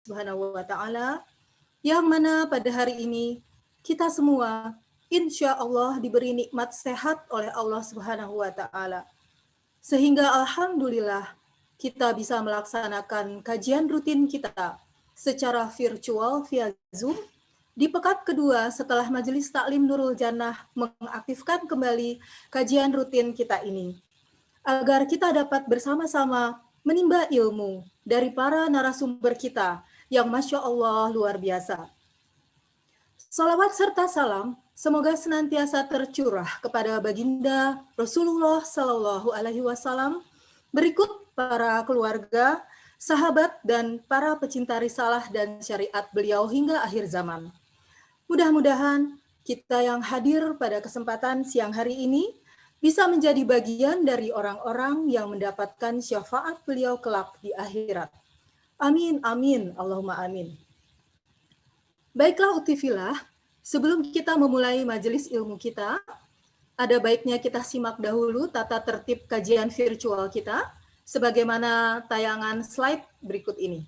Subhanahu wa Ta'ala, yang mana pada hari ini kita semua insya Allah diberi nikmat sehat oleh Allah Subhanahu wa Ta'ala. Sehingga alhamdulillah kita bisa melaksanakan kajian rutin kita secara virtual via Zoom di pekan kedua setelah Majelis Taklim Nurul Jannah mengaktifkan kembali kajian rutin kita ini, agar kita dapat bersama-sama menimba ilmu dari para narasumber kita yang Masya Allah luar biasa. Salawat serta salam semoga senantiasa tercurah kepada baginda Rasulullah Sallallahu Alaihi Wasallam, berikut para keluarga, sahabat, dan para pecinta risalah dan syariat beliau hingga akhir zaman. Mudah-mudahan kita yang hadir pada kesempatan siang hari ini bisa menjadi bagian dari orang-orang yang mendapatkan syafaat beliau kelak di akhirat. Amin, amin, Allahumma amin. Baiklah Utifilah, sebelum kita memulai majelis ilmu kita, ada baiknya kita simak dahulu tata tertib kajian virtual kita, sebagaimana tayangan slide berikut ini.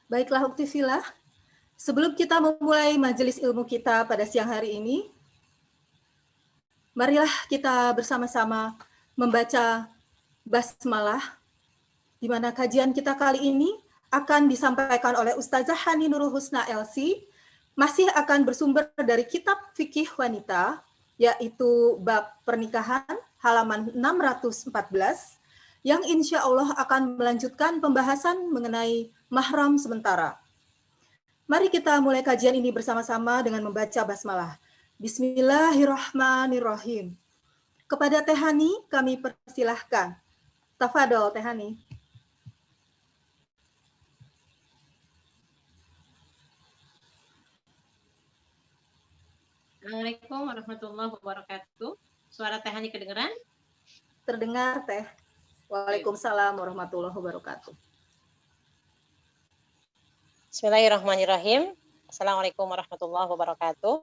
Baiklah Uktifilah, sebelum kita memulai majelis ilmu kita pada siang hari ini, marilah kita bersama-sama membaca basmalah, di mana kajian kita kali ini akan disampaikan oleh Ustazah Hani Nurul Husna LC, masih akan bersumber dari kitab fikih wanita, yaitu bab pernikahan halaman 614, yang insya Allah akan melanjutkan pembahasan mengenai mahram sementara. Mari kita mulai kajian ini bersama-sama dengan membaca basmalah. Bismillahirrahmanirrahim. Kepada Teh Hani kami persilahkan. Tafadol Teh Hani. Assalamualaikum warahmatullahi wabarakatuh. Suara Teh Hani kedengeran? Terdengar Teh. Waalaikumsalam warahmatullahi wabarakatuh. Bismillahirrahmanirrahim. Assalamualaikum warahmatullahi wabarakatuh.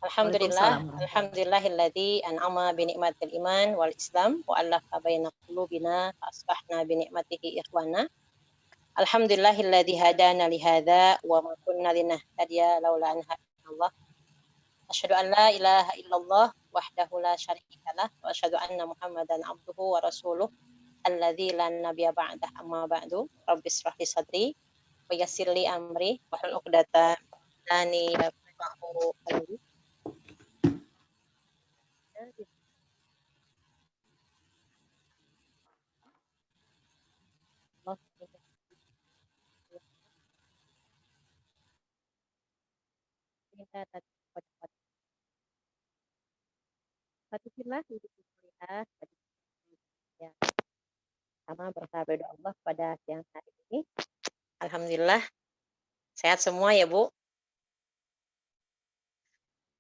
Alhamdulillahilladzi an'ama bi ni'matil iman wal islam wa allafa baina qulubina fa asbahna bi ni'matihi ikhwana. Alhamdulillahilladzi hadana li hadza wa ma kunna linahtadiya laula an hadana. Asyhadu an la ilaha illallah wahdahu la syarika lah wa asyhadu anna Muhammadan abduhu wa rasuluh alladzi la nabiyya ba'dah amma ba'du. Rabbi ishrah li sadri wa yassir li amri wahlul 'uqdatam min lisani yafqahu qawli. Fatihillah ya. Sama bersahabat doa Allah pada siang hari ini. Alhamdulillah sehat semua ya Bu.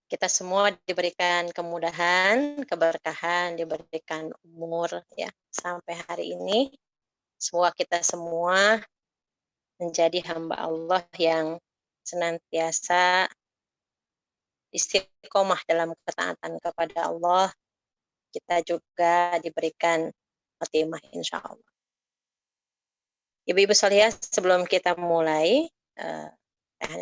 Kita semua diberikan kemudahan, keberkahan, diberikan umur ya sampai hari ini. Semoga kita semua menjadi hamba Allah yang senantiasa istiqomah dalam ketaatan kepada Allah. Kita juga diberikan khotimah insya Allah. Ibu-ibu sekalian, sebelum kita mulai,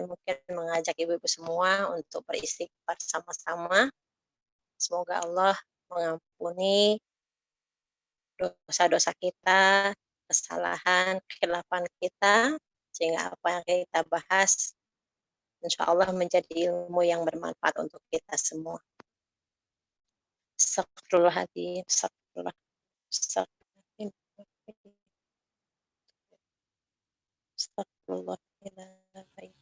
mungkin mengajak ibu-ibu semua untuk beristighfar sama-sama. Semoga Allah mengampuni dosa-dosa kita, kesalahan, kekhilafan kita, sehingga apa yang kita bahas insya Allah menjadi ilmu yang bermanfaat untuk kita semua. Astagfirullahaladzim, astagfirullah, astagfirullahaladzim, astagfirullahaladzim,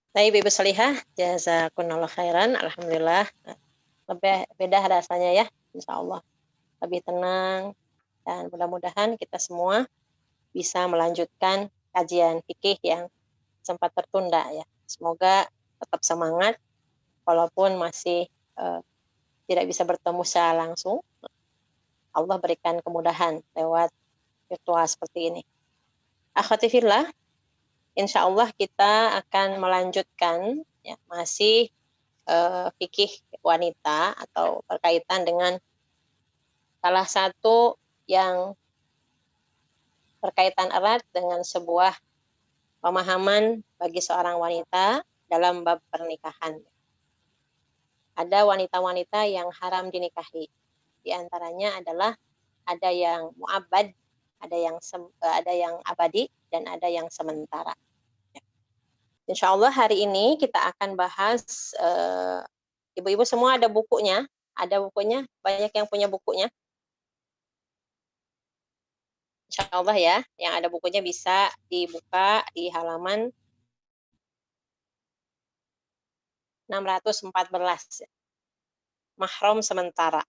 Baik, Ibu Salihah, jazakumullah khairan, alhamdulillah. Lebih beda rasanya ya, insya Allah. Lebih tenang, dan mudah-mudahan kita semua bisa melanjutkan kajian fikih yang sempat tertunda ya. Semoga tetap semangat, walaupun masih tidak bisa bertemu secara langsung. Allah berikan kemudahan lewat virtual seperti ini. Akhwati fillah, insya Allah kita akan melanjutkan ya, masih fikih wanita atau berkaitan dengan salah satu yang berkaitan erat dengan sebuah pemahaman bagi seorang wanita dalam bab pernikahan. Ada wanita-wanita yang haram dinikahi. Di antaranya adalah ada yang mu'abbad, ada yang abadi, dan ada yang sementara. Insya Allah hari ini kita akan bahas, ibu-ibu semua ada bukunya, banyak yang punya bukunya. Insya Allah ya, yang ada bukunya bisa dibuka di halaman 614, mahram sementara.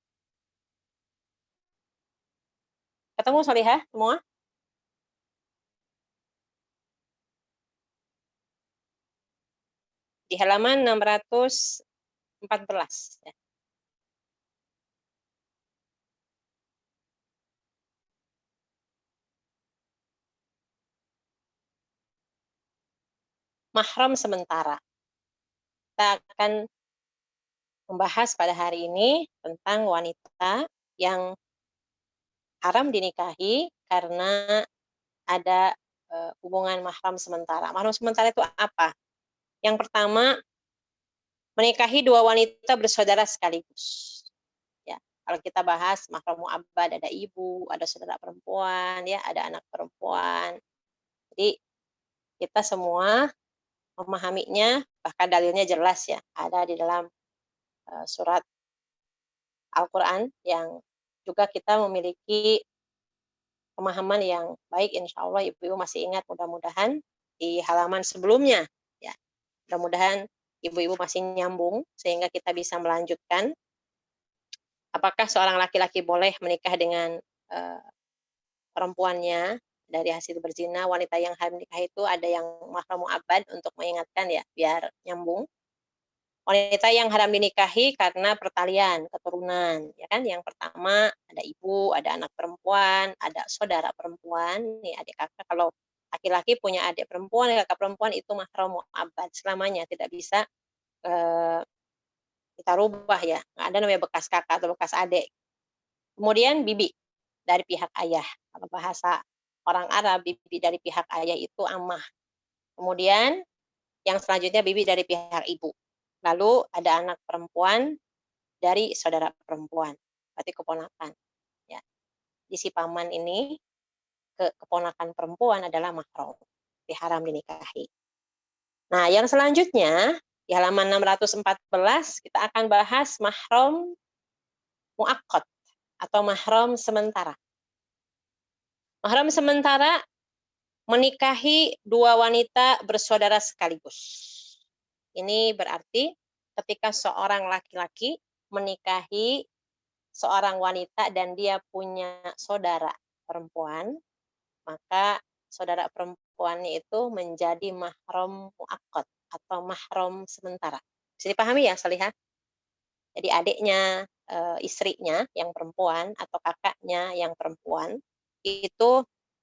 Ketemu Salihah semua? Di halaman 614 ya. Mahram sementara. Kita akan membahas pada hari ini tentang wanita yang haram dinikahi karena ada hubungan mahram sementara. Mahram sementara itu apa? Yang pertama, menikahi dua wanita bersaudara sekaligus. Ya, kalau kita bahas mahram mu'abbad, ada ibu, ada saudara perempuan, ya, ada anak perempuan. Jadi kita semua memahaminya, bahkan dalilnya jelas ya, ada di dalam surat Al-Quran yang juga kita memiliki pemahaman yang baik, insya Allah ibu-ibu masih ingat, mudah-mudahan di halaman sebelumnya ya, mudah-mudahan ibu-ibu masih nyambung sehingga kita bisa melanjutkan. Apakah seorang laki-laki boleh menikah dengan perempuannya dari hasil berzina? Wanita yang haram nikah itu ada yang mahram mu'abbad, untuk mengingatkan ya, biar nyambung. Wanita yang haram dinikahi karena pertalian, keturunan, ya kan? Yang pertama ada ibu, ada anak perempuan, ada saudara perempuan, nih adik kakak. Kalau laki-laki punya adik perempuan, kakak perempuan, itu mahram mu'abbad selamanya, tidak bisa kita rubah ya. Nggak ada namanya bekas kakak atau bekas adik. Kemudian bibi dari pihak ayah. Kalau bahasa orang Arab, bibi dari pihak ayah itu ammah. Kemudian yang selanjutnya bibi dari pihak ibu. Lalu ada anak perempuan dari saudara perempuan, berarti keponakan. Ya. Di si paman ini, keponakan perempuan adalah mahram, diharam dinikahi. Nah, yang selanjutnya di halaman 614 kita akan bahas mahram muaqqat atau mahram sementara. Mahram sementara menikahi dua wanita bersaudara sekaligus. Ini berarti ketika seorang laki-laki menikahi seorang wanita dan dia punya saudara perempuan, maka saudara perempuannya itu menjadi mahram muaqqat atau mahram sementara. Bisa dipahami ya, Salihah? Jadi adiknya, istrinya yang perempuan atau kakaknya yang perempuan itu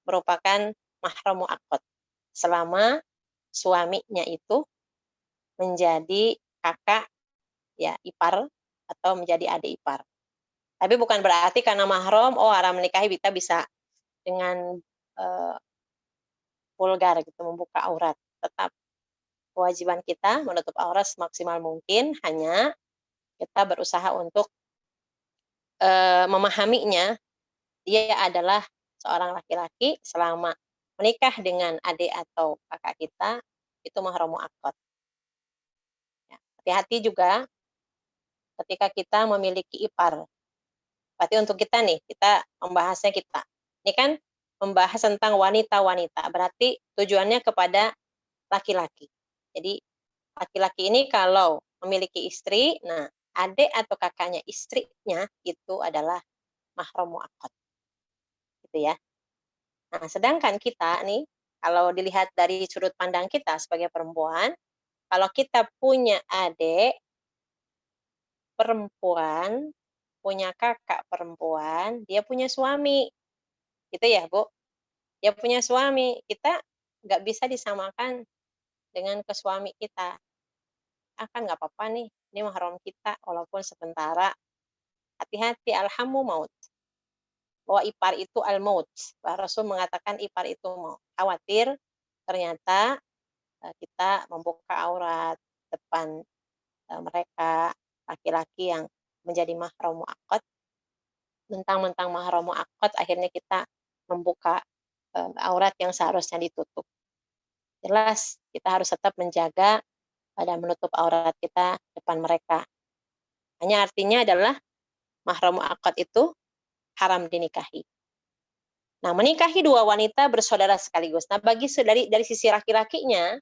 merupakan mahram muaqqat selama suaminya itu menjadi kakak ya ipar atau menjadi adik ipar. Tapi bukan berarti karena mahram haram menikahi kita bisa dengan vulgar gitu membuka aurat. Tetap kewajiban kita menutup aurat semaksimal mungkin, hanya kita berusaha untuk memahaminya, dia adalah seorang laki-laki selama menikah dengan adik atau kakak kita, itu mahram muakkad. Ya, hati-hati juga ketika kita memiliki ipar. Berarti untuk kita nih, kita membahasnya kita. Ini kan membahas tentang wanita-wanita, berarti tujuannya kepada laki-laki. Jadi laki-laki ini kalau memiliki istri, nah adik atau kakaknya istrinya itu adalah mahram muakkad. Gitu ya. Nah, sedangkan kita nih, kalau dilihat dari sudut pandang kita sebagai perempuan, kalau kita punya adik perempuan, punya kakak perempuan, dia punya suami. Gitu ya, Bu? Dia punya suami, kita nggak bisa disamakan dengan ke suami kita. Kan nggak apa-apa nih, ini mahram kita, walaupun sementara. Hati-hati, alhamu maut. Bahwa ipar itu al-maut. Rasul mengatakan ipar itu maut. Khawatir ternyata kita membuka aurat depan mereka, laki-laki yang menjadi mahram muakkad. Mentang-mentang mahram muakkad, akhirnya kita membuka aurat yang seharusnya ditutup. Jelas kita harus tetap menjaga pada menutup aurat kita depan mereka. Hanya artinya adalah mahram muakkad itu haram dinikahi. Nah, menikahi dua wanita bersaudara sekaligus. Nah, dari sisi laki-lakinya,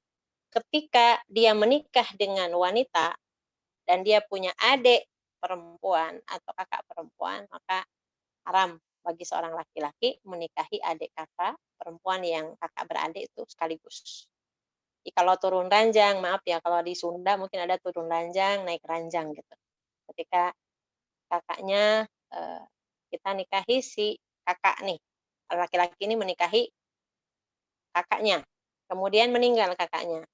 ketika dia menikah dengan wanita dan dia punya adik perempuan atau kakak perempuan, maka haram bagi seorang laki-laki menikahi adik kakak perempuan yang kakak beradik itu sekaligus. Jadi kalau turun ranjang, maaf ya, kalau di Sunda mungkin ada turun ranjang, naik ranjang gitu. Ketika kakaknya kita nikahi si kakak nih, laki-laki ini menikahi kakaknya, kemudian meninggal kakaknya.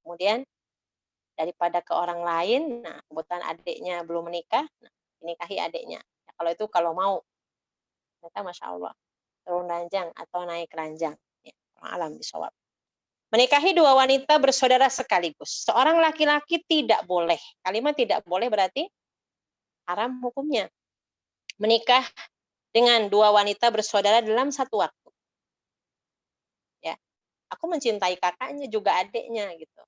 Kemudian daripada ke orang lain, nah kebetulan adiknya belum menikah, nah, dinikahi adiknya. Ya, kalau mau, ternyata Masya Allah, turun ranjang atau naik ranjang. Ya, alam bisawab. Menikahi dua wanita bersaudara sekaligus. Seorang laki-laki tidak boleh. Kalimat tidak boleh berarti haram hukumnya. Menikah dengan dua wanita bersaudara dalam satu waktu. Ya, aku mencintai kakaknya juga adiknya gitu.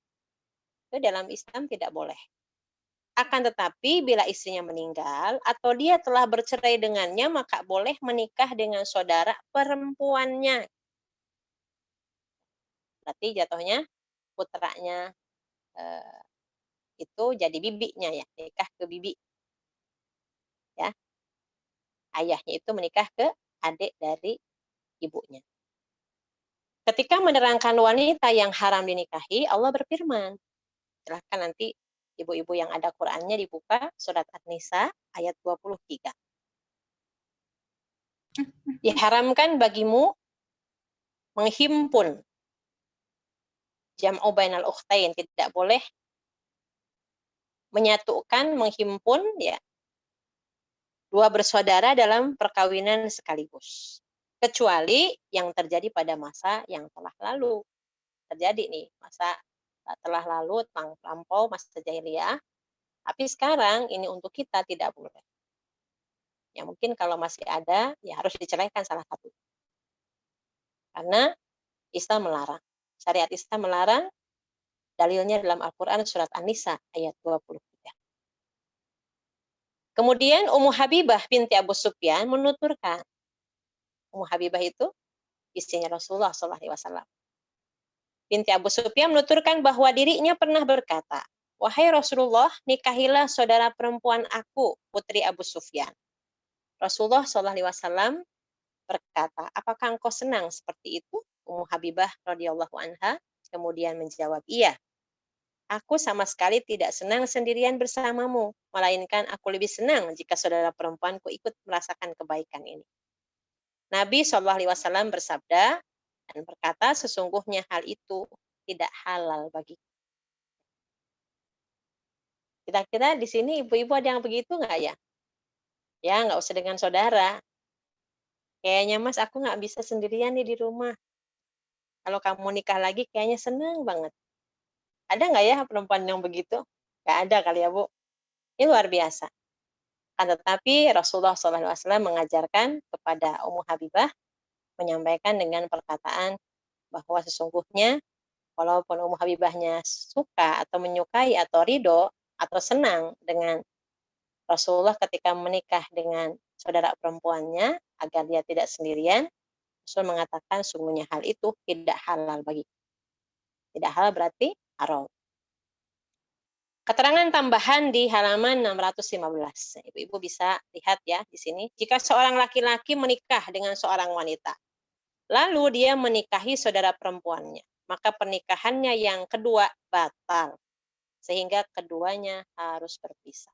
Itu dalam Islam tidak boleh. Akan tetapi bila istrinya meninggal atau dia telah bercerai dengannya, maka boleh menikah dengan saudara perempuannya. Berarti jatuhnya putranya itu jadi bibinya ya, nikah ke bibi. Ya. Ayahnya itu menikah ke adik dari ibunya. Ketika menerangkan wanita yang haram dinikahi, Allah berfirman. Silahkan nanti ibu-ibu yang ada Qur'annya dibuka surat An-Nisa ayat 23. Diharamkan bagimu menghimpun jam'u bainal ukhtain, tidak boleh menyatukan, menghimpun ya dua bersaudara dalam perkawinan sekaligus. Kecuali yang terjadi pada masa yang telah lalu. Terjadi nih, masa telah lalu, lampau, masa jahiliyah. Tapi sekarang ini untuk kita tidak boleh. Ya mungkin kalau masih ada, ya harus diceraikan salah satu. Karena Islam melarang. Syariat Islam melarang, dalilnya dalam Al-Quran surat An-Nisa ayat 23. Kemudian Ummu Habibah binti Abu Sufyan menuturkan. Ummu Habibah itu istrinya Rasulullah SAW. Binti Abu Sufyan menuturkan bahwa dirinya pernah berkata, "Wahai Rasulullah, nikahilah saudara perempuan aku, putri Abu Sufyan." Rasulullah SAW berkata, "Apakah engkau senang seperti itu?" Ummu Habibah radhiyallahu anha kemudian menjawab, "Iya. Aku sama sekali tidak senang sendirian bersamamu, melainkan aku lebih senang jika saudara perempuanku ikut merasakan kebaikan ini." Nabi SAW bersabda dan berkata, sesungguhnya hal itu tidak halal bagiku. Kira-kira di sini ibu-ibu ada yang begitu nggak ya? Ya, nggak usah dengan saudara. Kayaknya Mas, aku nggak bisa sendirian nih di rumah. Kalau kamu nikah lagi kayaknya seneng banget. Ada nggak ya perempuan yang begitu? Nggak ada kali ya, Bu. Ini luar biasa. Kan tetapi Rasulullah SAW mengajarkan kepada Ummu Habibah, menyampaikan dengan perkataan bahwa sesungguhnya walaupun Ummu Habibahnya suka atau menyukai atau ridho atau senang dengan Rasulullah ketika menikah dengan saudara perempuannya agar dia tidak sendirian, Rasul mengatakan sungguhnya hal itu tidak halal bagi. Tidak halal berarti haram. Keterangan tambahan di halaman 615. Ibu-ibu bisa lihat ya di sini. Jika seorang laki-laki menikah dengan seorang wanita, lalu dia menikahi saudara perempuannya, maka pernikahannya yang kedua batal, sehingga keduanya harus berpisah.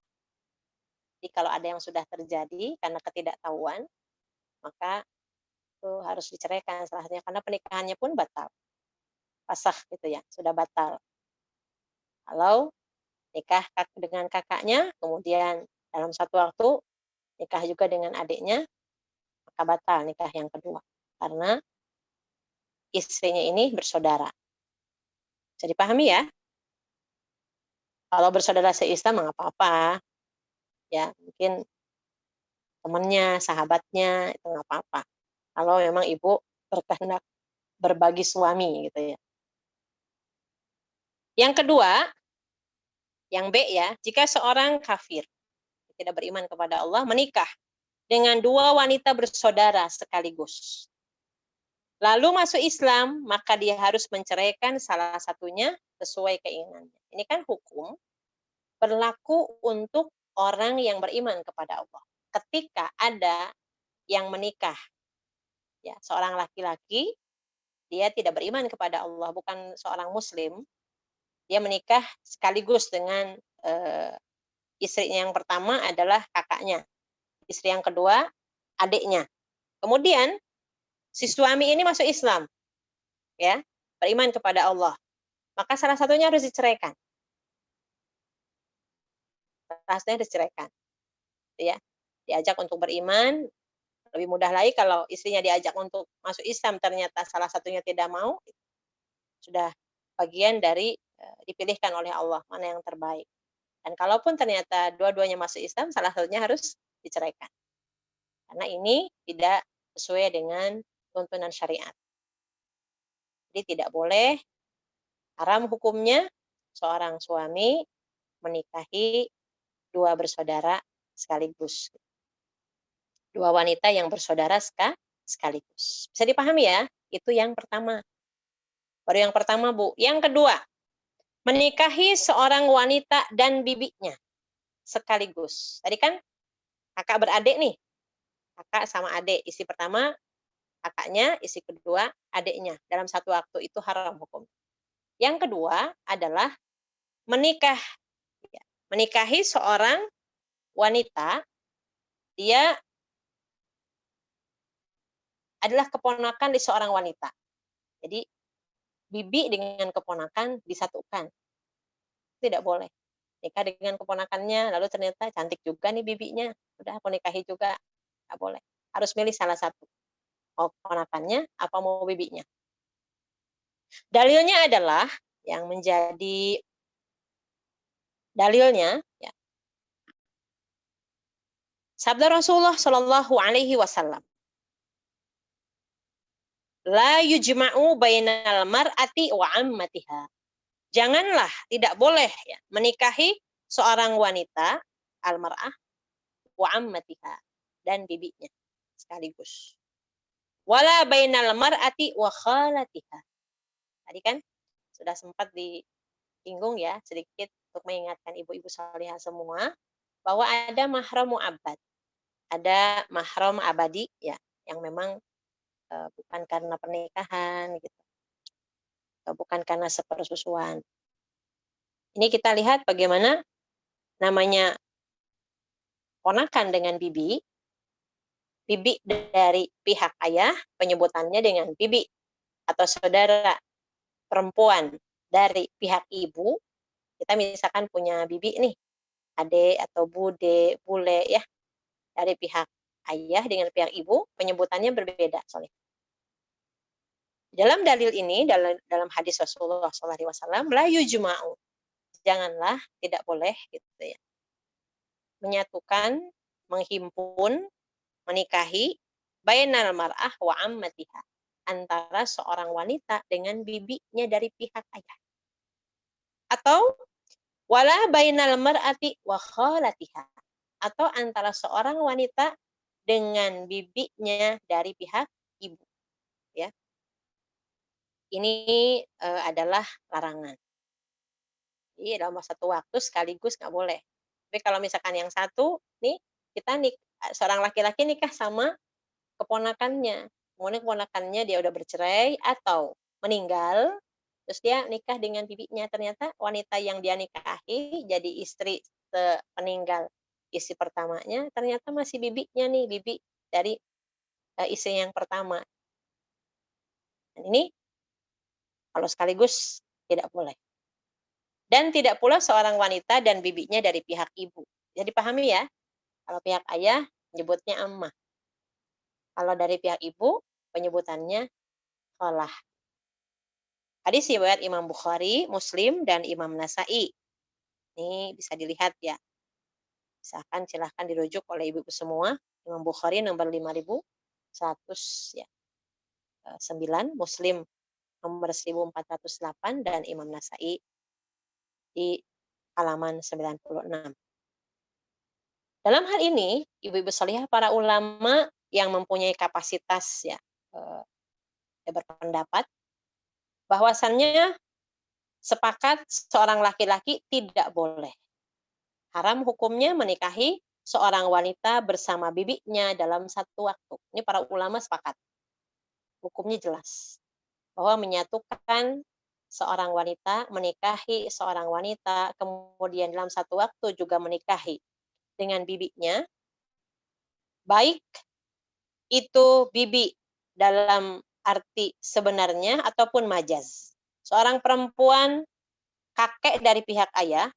Jadi kalau ada yang sudah terjadi karena ketidaktahuan, maka itu harus diceraikan salah satunya karena pernikahannya pun batal. Pasah gitu ya, sudah batal. Kalau nikah dengan kakaknya, kemudian dalam satu waktu nikah juga dengan adiknya, maka batal nikah yang kedua. Karena istrinya ini bersaudara. Bisa dipahami ya? Kalau bersaudara se-Islam nggak apa-apa. Ya, mungkin temannya, sahabatnya, itu nggak apa-apa. Kalau memang ibu berkehendak berbagi suami gitu ya. Yang kedua, yang B ya, jika seorang kafir tidak beriman kepada Allah menikah dengan dua wanita bersaudara sekaligus, lalu masuk Islam, maka dia harus menceraikan salah satunya sesuai keinginannya. Ini kan hukum berlaku untuk orang yang beriman kepada Allah. Ketika ada yang menikah, ya seorang laki-laki, dia tidak beriman kepada Allah, bukan seorang Muslim, dia menikah sekaligus dengan istrinya yang pertama adalah kakaknya, istri yang kedua adiknya. Kemudian si suami ini masuk Islam, ya, beriman kepada Allah. Maka salah satunya harus diceraikan. Salah satunya harus diceraikan. Ya, diajak untuk beriman, lebih mudah lagi kalau istrinya diajak untuk masuk Islam ternyata salah satunya tidak mau, sudah bagian dari dipilihkan oleh Allah mana yang terbaik. Dan kalaupun ternyata dua-duanya masuk Islam, salah satunya harus diceraikan. Karena ini tidak sesuai dengan tuntunan syariat. Jadi tidak boleh, haram hukumnya seorang suami menikahi dua bersaudara sekaligus. Dua wanita yang bersaudara sekaligus. Bisa dipahami ya? Itu yang pertama. Baru yang pertama, Bu. Yang kedua, menikahi seorang wanita dan bibinya sekaligus. Tadi kan kakak beradik nih. Kakak sama adik. Istri pertama kakaknya, istri kedua adiknya. Dalam satu waktu itu haram hukum. Yang kedua adalah menikahi seorang wanita, dia adalah keponakan di seorang wanita. Jadi bibi dengan keponakan disatukan. Tidak boleh. Nikah dengan keponakannya, lalu ternyata cantik juga nih bibinya. Udah aku nikahi juga. Nggak boleh. Harus milih salah satu. Mau keponakannya, apa mau bibinya. Dalilnya adalah, yang menjadi dalilnya, ya, sabda Rasulullah Shallallahu Alaihi Wasallam, la yujma'u bainal mar'ati wa ammatiha. Janganlah, tidak boleh ya, menikahi seorang wanita, al-mar'ah, wa ammatiha, dan bibinya sekaligus. Wala bainal mar'ati wa khalatiha. Tadi kan sudah sempat disinggung ya sedikit untuk mengingatkan ibu-ibu salihah semua bahwa ada mahram mu'abbad, ada mahram abadi ya, yang memang bukan karena pernikahan gitu, bukan karena sepersusuan. Ini kita lihat bagaimana namanya ponakan dengan bibi dari pihak ayah, penyebutannya dengan bibi atau saudara perempuan dari pihak ibu. Kita misalkan punya bibi nih, ade atau bude, bule ya, dari pihak ayah dengan pihak ibu, penyebutannya berbeda soalnya. Dalam dalil ini, dalam hadis Rasulullah SAW, la yujma'u, janganlah, tidak boleh gitu ya, menyatukan, menghimpun, menikahi bainal mar'ah wa ammatiha, antara seorang wanita dengan bibinya dari pihak ayah, atau wala bainal mar'ati wa khalatiha, atau antara seorang wanita dengan bibinya dari pihak ibu, ya. Ini adalah larangan. Jadi dalam satu waktu sekaligus nggak boleh. Tapi kalau misalkan yang satu nih, seorang laki-laki nikah sama keponakannya, kemudian keponakannya dia udah bercerai atau meninggal, terus dia nikah dengan bibinya, ternyata wanita yang dia nikahi jadi istri peninggal istri pertamanya, ternyata masih bibinya nih, bibi dari istri yang pertama. Dan ini kalau sekaligus tidak boleh. Dan tidak pula seorang wanita dan bibinya dari pihak ibu. Jadi pahami ya, kalau pihak ayah menyebutnya ammah. Kalau dari pihak ibu penyebutannya khalah. Hadis riwayat Imam Bukhari, Muslim, dan Imam Nasa'i. Ini bisa dilihat ya. Silahkan dirujuk oleh ibu-ibu semua. Imam Bukhari nomor 5100 ya. 9, Muslim nomor 1408, dan Imam Nasa'i di halaman 96. Dalam hal ini, ibu-ibu salihah, para ulama yang mempunyai kapasitas ya berpendapat bahwasannya sepakat seorang laki-laki tidak boleh, haram hukumnya menikahi seorang wanita bersama bibinya dalam satu waktu. Ini para ulama sepakat. Hukumnya jelas. Bahwa menyatukan seorang wanita, menikahi seorang wanita, kemudian dalam satu waktu juga menikahi dengan bibinya, baik itu bibi dalam arti sebenarnya ataupun majaz. Seorang perempuan kakek dari pihak ayah,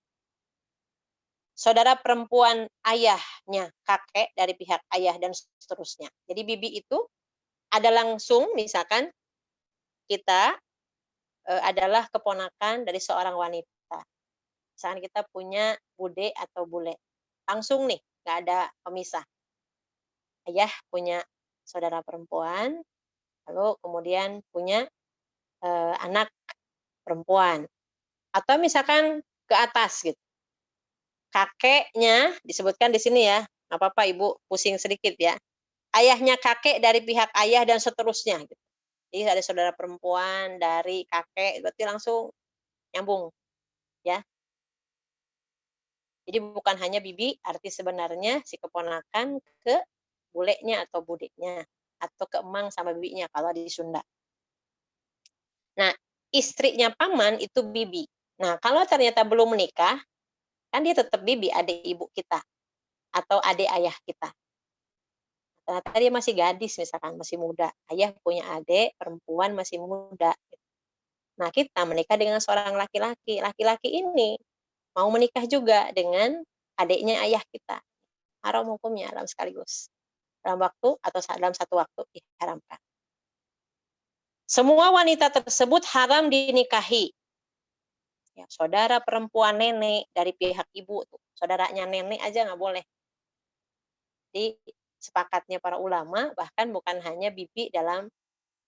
saudara perempuan ayahnya kakek dari pihak ayah, dan seterusnya. Jadi bibi itu ada langsung, misalkan kita adalah keponakan dari seorang wanita. Misalkan kita punya bude atau bule. Langsung nih, nggak ada pemisah. Ayah punya saudara perempuan, lalu kemudian punya anak perempuan. Atau misalkan ke atas gitu. Kakeknya disebutkan di sini ya, nggak apa-apa ibu pusing sedikit ya. Ayahnya kakek dari pihak ayah dan seterusnya. Gitu. Jadi ada saudara perempuan dari kakek, berarti langsung nyambung, ya. Jadi bukan hanya bibi, arti sebenarnya si keponakan ke bulenya atau budeknya, atau ke emang sama bibinya kalau di Sunda. Nah, istrinya paman itu bibi. Nah, kalau ternyata belum menikah, kan dia tetap bibi, adik ibu kita atau adik ayah kita. Ternyata dia masih gadis misalkan, masih muda. Ayah punya adik perempuan masih muda. Nah, kita menikah dengan seorang laki-laki. Laki-laki ini mau menikah juga dengan adiknya ayah kita. Haram hukumnya dalam sekaligus. Dalam waktu atau dalam satu waktu diharamkan. Semua wanita tersebut haram dinikahi. Ya, saudara perempuan nenek dari pihak ibu, tuh, saudaranya nenek aja nggak boleh. Jadi sepakatnya para ulama, bahkan bukan hanya bibi dalam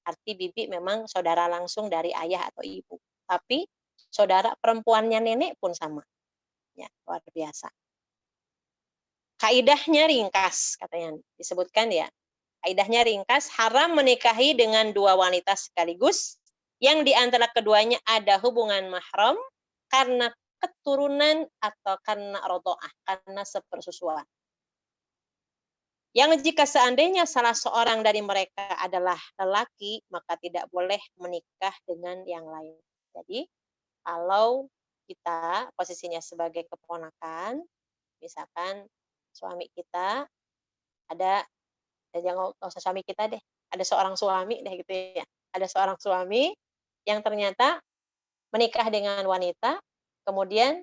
arti bibi memang saudara langsung dari ayah atau ibu, tapi saudara perempuannya nenek pun sama. Ya, luar biasa. Kaidahnya ringkas, katanya disebutkan ya. Kaidahnya ringkas, haram menikahi dengan dua wanita sekaligus yang di antara keduanya ada hubungan mahram karena keturunan atau karena rodoah, karena sepersusuan. Yang jika seandainya salah seorang dari mereka adalah lelaki, maka tidak boleh menikah dengan yang lain. Jadi, kalau kita posisinya sebagai keponakan, misalkan suami kita ada, jangan usah suami kita deh, ada seorang suami deh gitu ya. Ada seorang suami yang ternyata menikah dengan wanita, kemudian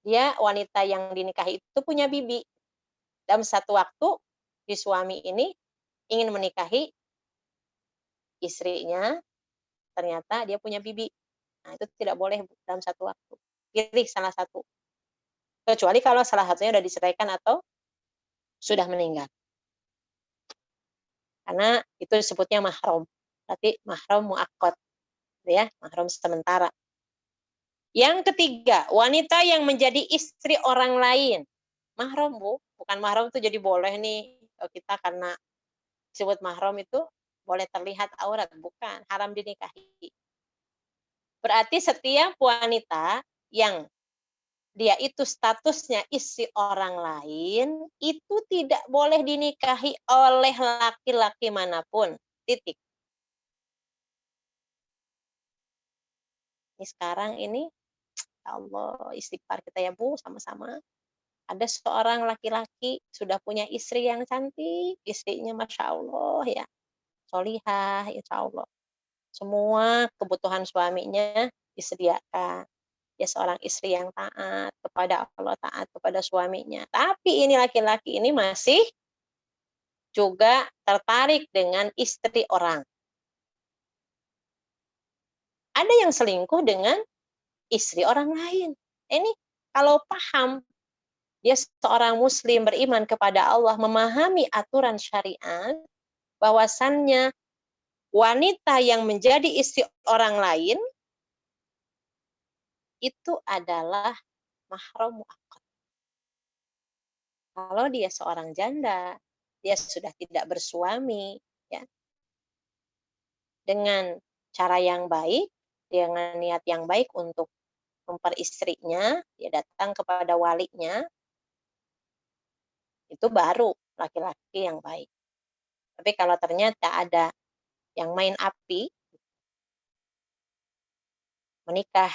dia wanita yang dinikahi itu punya bibi. Dalam satu waktu, si suami ini ingin menikahi istrinya ternyata dia punya bibi. Nah, itu tidak boleh dalam satu waktu. Pilih salah satu. Kecuali kalau salah satunya sudah diceraikan atau sudah meninggal. Karena itu disebutnya mahram. Berarti mahram muakkad, ya, mahram sementara. Yang ketiga, wanita yang menjadi istri orang lain. Mahram, Bu. Bukan mahram itu jadi boleh nih kita karena disebut mahram itu boleh terlihat aurat, bukan, haram dinikahi. Berarti setiap wanita yang dia itu statusnya istri orang lain, itu tidak boleh dinikahi oleh laki-laki manapun. Titik. Ini sekarang ini, ya Allah, istighfar kita ya Bu, sama-sama. Ada seorang laki-laki sudah punya istri yang cantik, istrinya Masya Allah ya, solihah, insya Allah. Semua kebutuhan suaminya disediakan. Dia seorang istri yang taat kepada Allah, taat kepada suaminya. Tapi ini laki-laki ini masih juga tertarik dengan istri orang. Ada yang selingkuh dengan istri orang lain. Ini kalau paham, dia seorang muslim beriman kepada Allah, memahami aturan syariat, bahwasannya wanita yang menjadi istri orang lain itu adalah mahram muakkad. Kalau dia seorang janda, dia sudah tidak bersuami, ya, dengan cara yang baik, dengan niat yang baik untuk memperistrinya, dia datang kepada walinya, itu baru laki-laki yang baik. Tapi kalau ternyata ada yang main api, menikah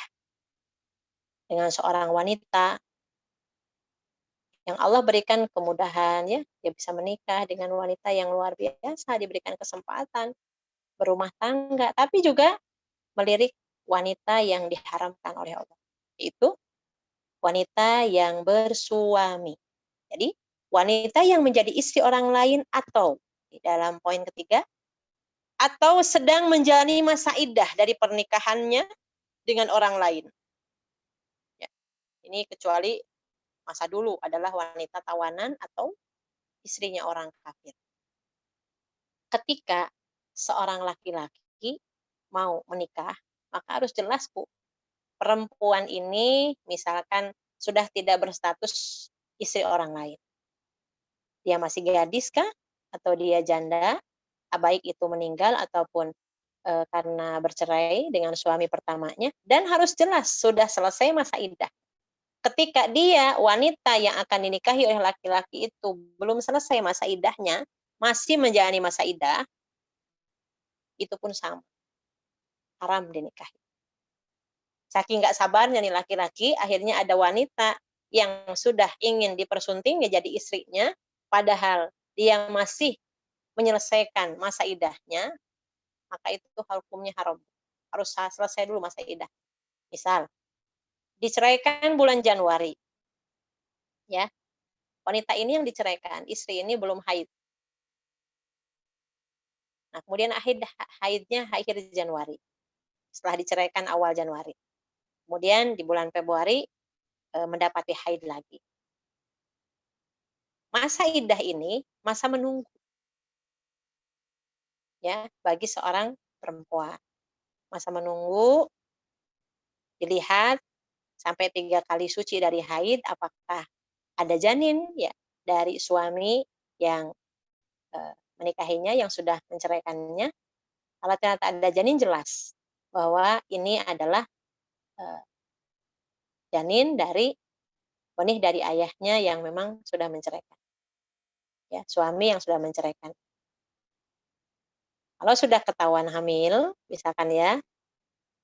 dengan seorang wanita yang Allah berikan kemudahan, ya, dia bisa menikah dengan wanita yang luar biasa, diberikan kesempatan berumah tangga, tapi juga melirik wanita yang diharamkan oleh Allah, yaitu wanita yang bersuami. Jadi wanita yang menjadi istri orang lain, atau di dalam poin ketiga, atau sedang menjalani masa iddah dari pernikahannya dengan orang lain. Ya, ini kecuali masa dulu adalah wanita tawanan atau istrinya orang kafir. Ketika seorang laki-laki mau menikah, maka harus jelas, Bu, perempuan ini misalkan sudah tidak berstatus istri orang lain. Dia masih gadis kah? Atau dia janda, baik itu meninggal ataupun karena bercerai dengan suami pertamanya, dan harus jelas sudah selesai masa iddah. Ketika dia wanita yang akan dinikahi oleh laki-laki itu belum selesai masa iddahnya, masih menjalani masa iddah, itu pun sama, haram dinikahi. Saking nggak sabarnya nih laki-laki, akhirnya ada wanita yang sudah ingin dipersunting jadi istrinya, padahal dia masih menyelesaikan masa iddahnya, maka itu hukumnya haram. Harus selesai dulu masa iddah. Misal, diceraikan bulan Januari, ya, wanita ini yang diceraikan, istri ini belum haid. Nah, kemudian haidnya akhir Januari, setelah diceraikan awal Januari. Kemudian di bulan Februari mendapati haid lagi. Masa iddah ini masa menunggu, ya, bagi seorang perempuan. Masa menunggu, dilihat sampai 3 kali suci dari haid, apakah ada janin, ya, dari suami yang menikahinya, yang sudah menceraikannya. Kalau ternyata ada janin, jelas bahwa ini adalah janin dari benih dari ayahnya yang memang sudah menceraikan, ya, suami yang sudah menceraikan. Kalau sudah ketahuan hamil, misalkan ya,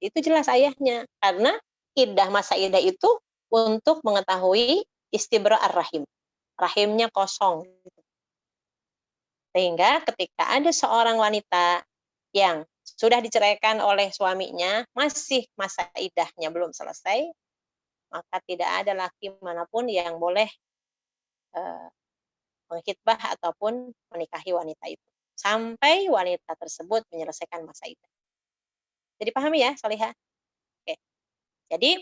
itu jelas ayahnya, karena masa iddah itu untuk mengetahui istibra ar-rahim, rahimnya kosong. Sehingga ketika ada seorang wanita yang sudah diceraikan oleh suaminya, masih masa iddahnya belum selesai, maka tidak ada laki manapun yang boleh mengkhitbah ataupun menikahi wanita itu sampai wanita tersebut menyelesaikan masa iddah. Jadi pahami ya, Solihah? Oke. Jadi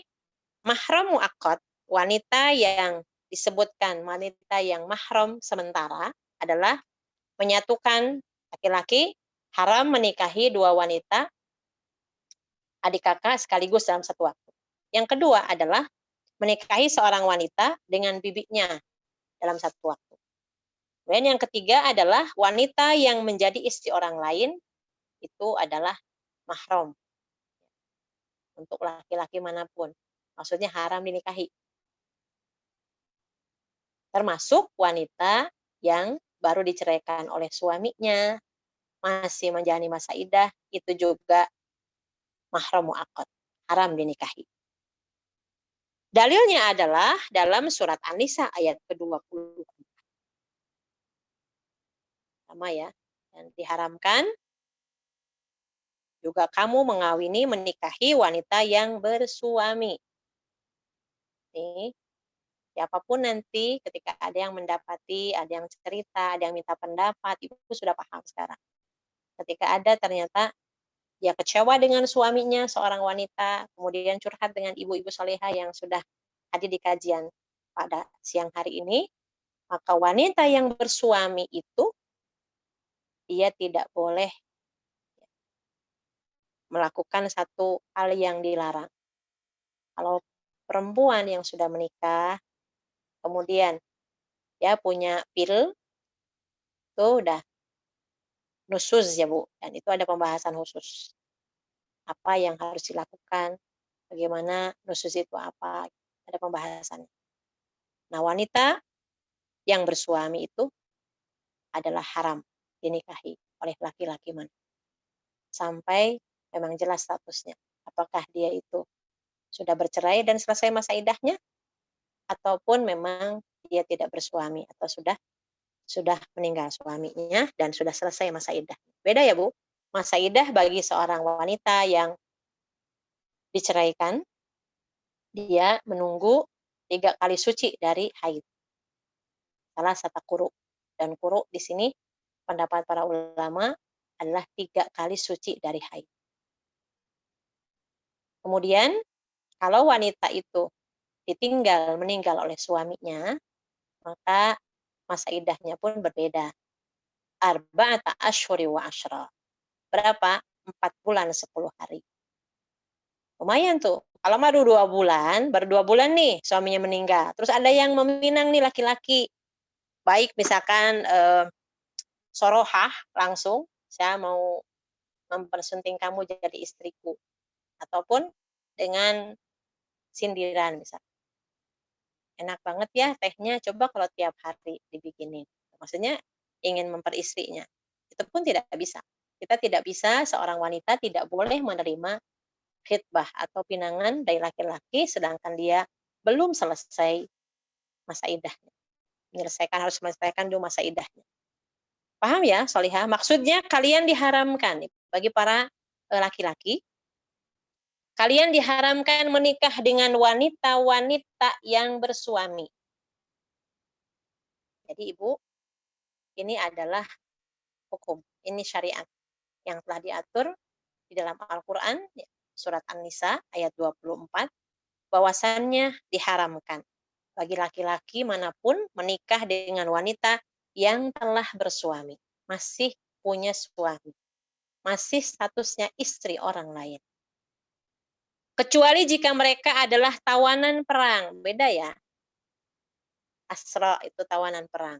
mahram muakkad, wanita yang disebutkan wanita yang mahram sementara adalah menyatukan laki-laki haram menikahi dua wanita adik kakak sekaligus dalam satu waktu. Yang kedua adalah menikahi seorang wanita dengan bibinya dalam satu waktu. Kemudian yang ketiga adalah wanita yang menjadi istri orang lain itu adalah mahram untuk laki-laki manapun. Maksudnya haram dinikahi. Termasuk wanita yang baru diceraikan oleh suaminya, masih menjalani masa iddah, itu juga mahram muakkad, haram dinikahi. Dalilnya adalah dalam surat An-Nisa ayat ke-20. Sama ya, dan diharamkan juga kamu mengawini, menikahi wanita yang bersuami. Nih, siapapun nanti ketika ada yang mendapati, ada yang cerita, ada yang minta pendapat, ibu sudah paham sekarang. Ketika ada ternyata dia kecewa dengan suaminya, seorang wanita, kemudian curhat dengan ibu-ibu solehah yang sudah hadir di kajian pada siang hari ini, maka wanita yang bersuami itu, dia tidak boleh melakukan satu hal yang dilarang. Kalau perempuan yang sudah menikah, kemudian ya punya pil, itu udah nusyuz ya Bu, dan itu ada pembahasan khusus. Apa yang harus dilakukan, bagaimana nusyuz itu apa, ada pembahasannya. Nah, wanita yang bersuami itu adalah haram dinikahi oleh laki-laki mana. Sampai memang jelas statusnya. Apakah dia itu sudah bercerai dan selesai masa iddahnya, ataupun memang dia tidak bersuami atau sudah meninggal suaminya dan sudah selesai masa iddah. Beda ya Bu, masa iddah bagi seorang wanita yang diceraikan, dia menunggu 3 kali suci dari haid. Salah satu quru. Dan quru di sini pendapat para ulama adalah 3 kali suci dari haid. Kemudian kalau wanita itu meninggal oleh suaminya, maka masa iddahnya pun berbeda. Arba'ata asyhuri wa asyra. Berapa? 4 bulan 10 hari. Lumayan tuh. Kalau baru 2 bulan, baru 2 bulan nih suaminya meninggal. Terus ada yang meminang nih laki-laki. Baik misalkan sorohah langsung, saya mau mempersunting kamu jadi istriku. Ataupun dengan sindiran misal. Enak banget ya tehnya, coba kalau tiap hari dibikinin. Maksudnya ingin memperistrinya. Itu pun tidak bisa. Kita tidak bisa, seorang wanita tidak boleh menerima khitbah atau pinangan dari laki-laki sedangkan dia belum selesai masa iddahnya. Harus menyelesaikan dulu masa iddahnya. Paham ya, Solihah? Maksudnya kalian diharamkan bagi para laki-laki, kalian diharamkan menikah dengan wanita-wanita yang bersuami. Jadi Ibu, ini adalah hukum, ini syariat yang telah diatur di dalam Al-Quran, surat An-Nisa ayat 24, bahwasannya diharamkan bagi laki-laki manapun menikah dengan wanita yang telah bersuami, masih punya suami, masih statusnya istri orang lain. Kecuali jika mereka adalah tawanan perang, beda ya. Asra itu tawanan perang.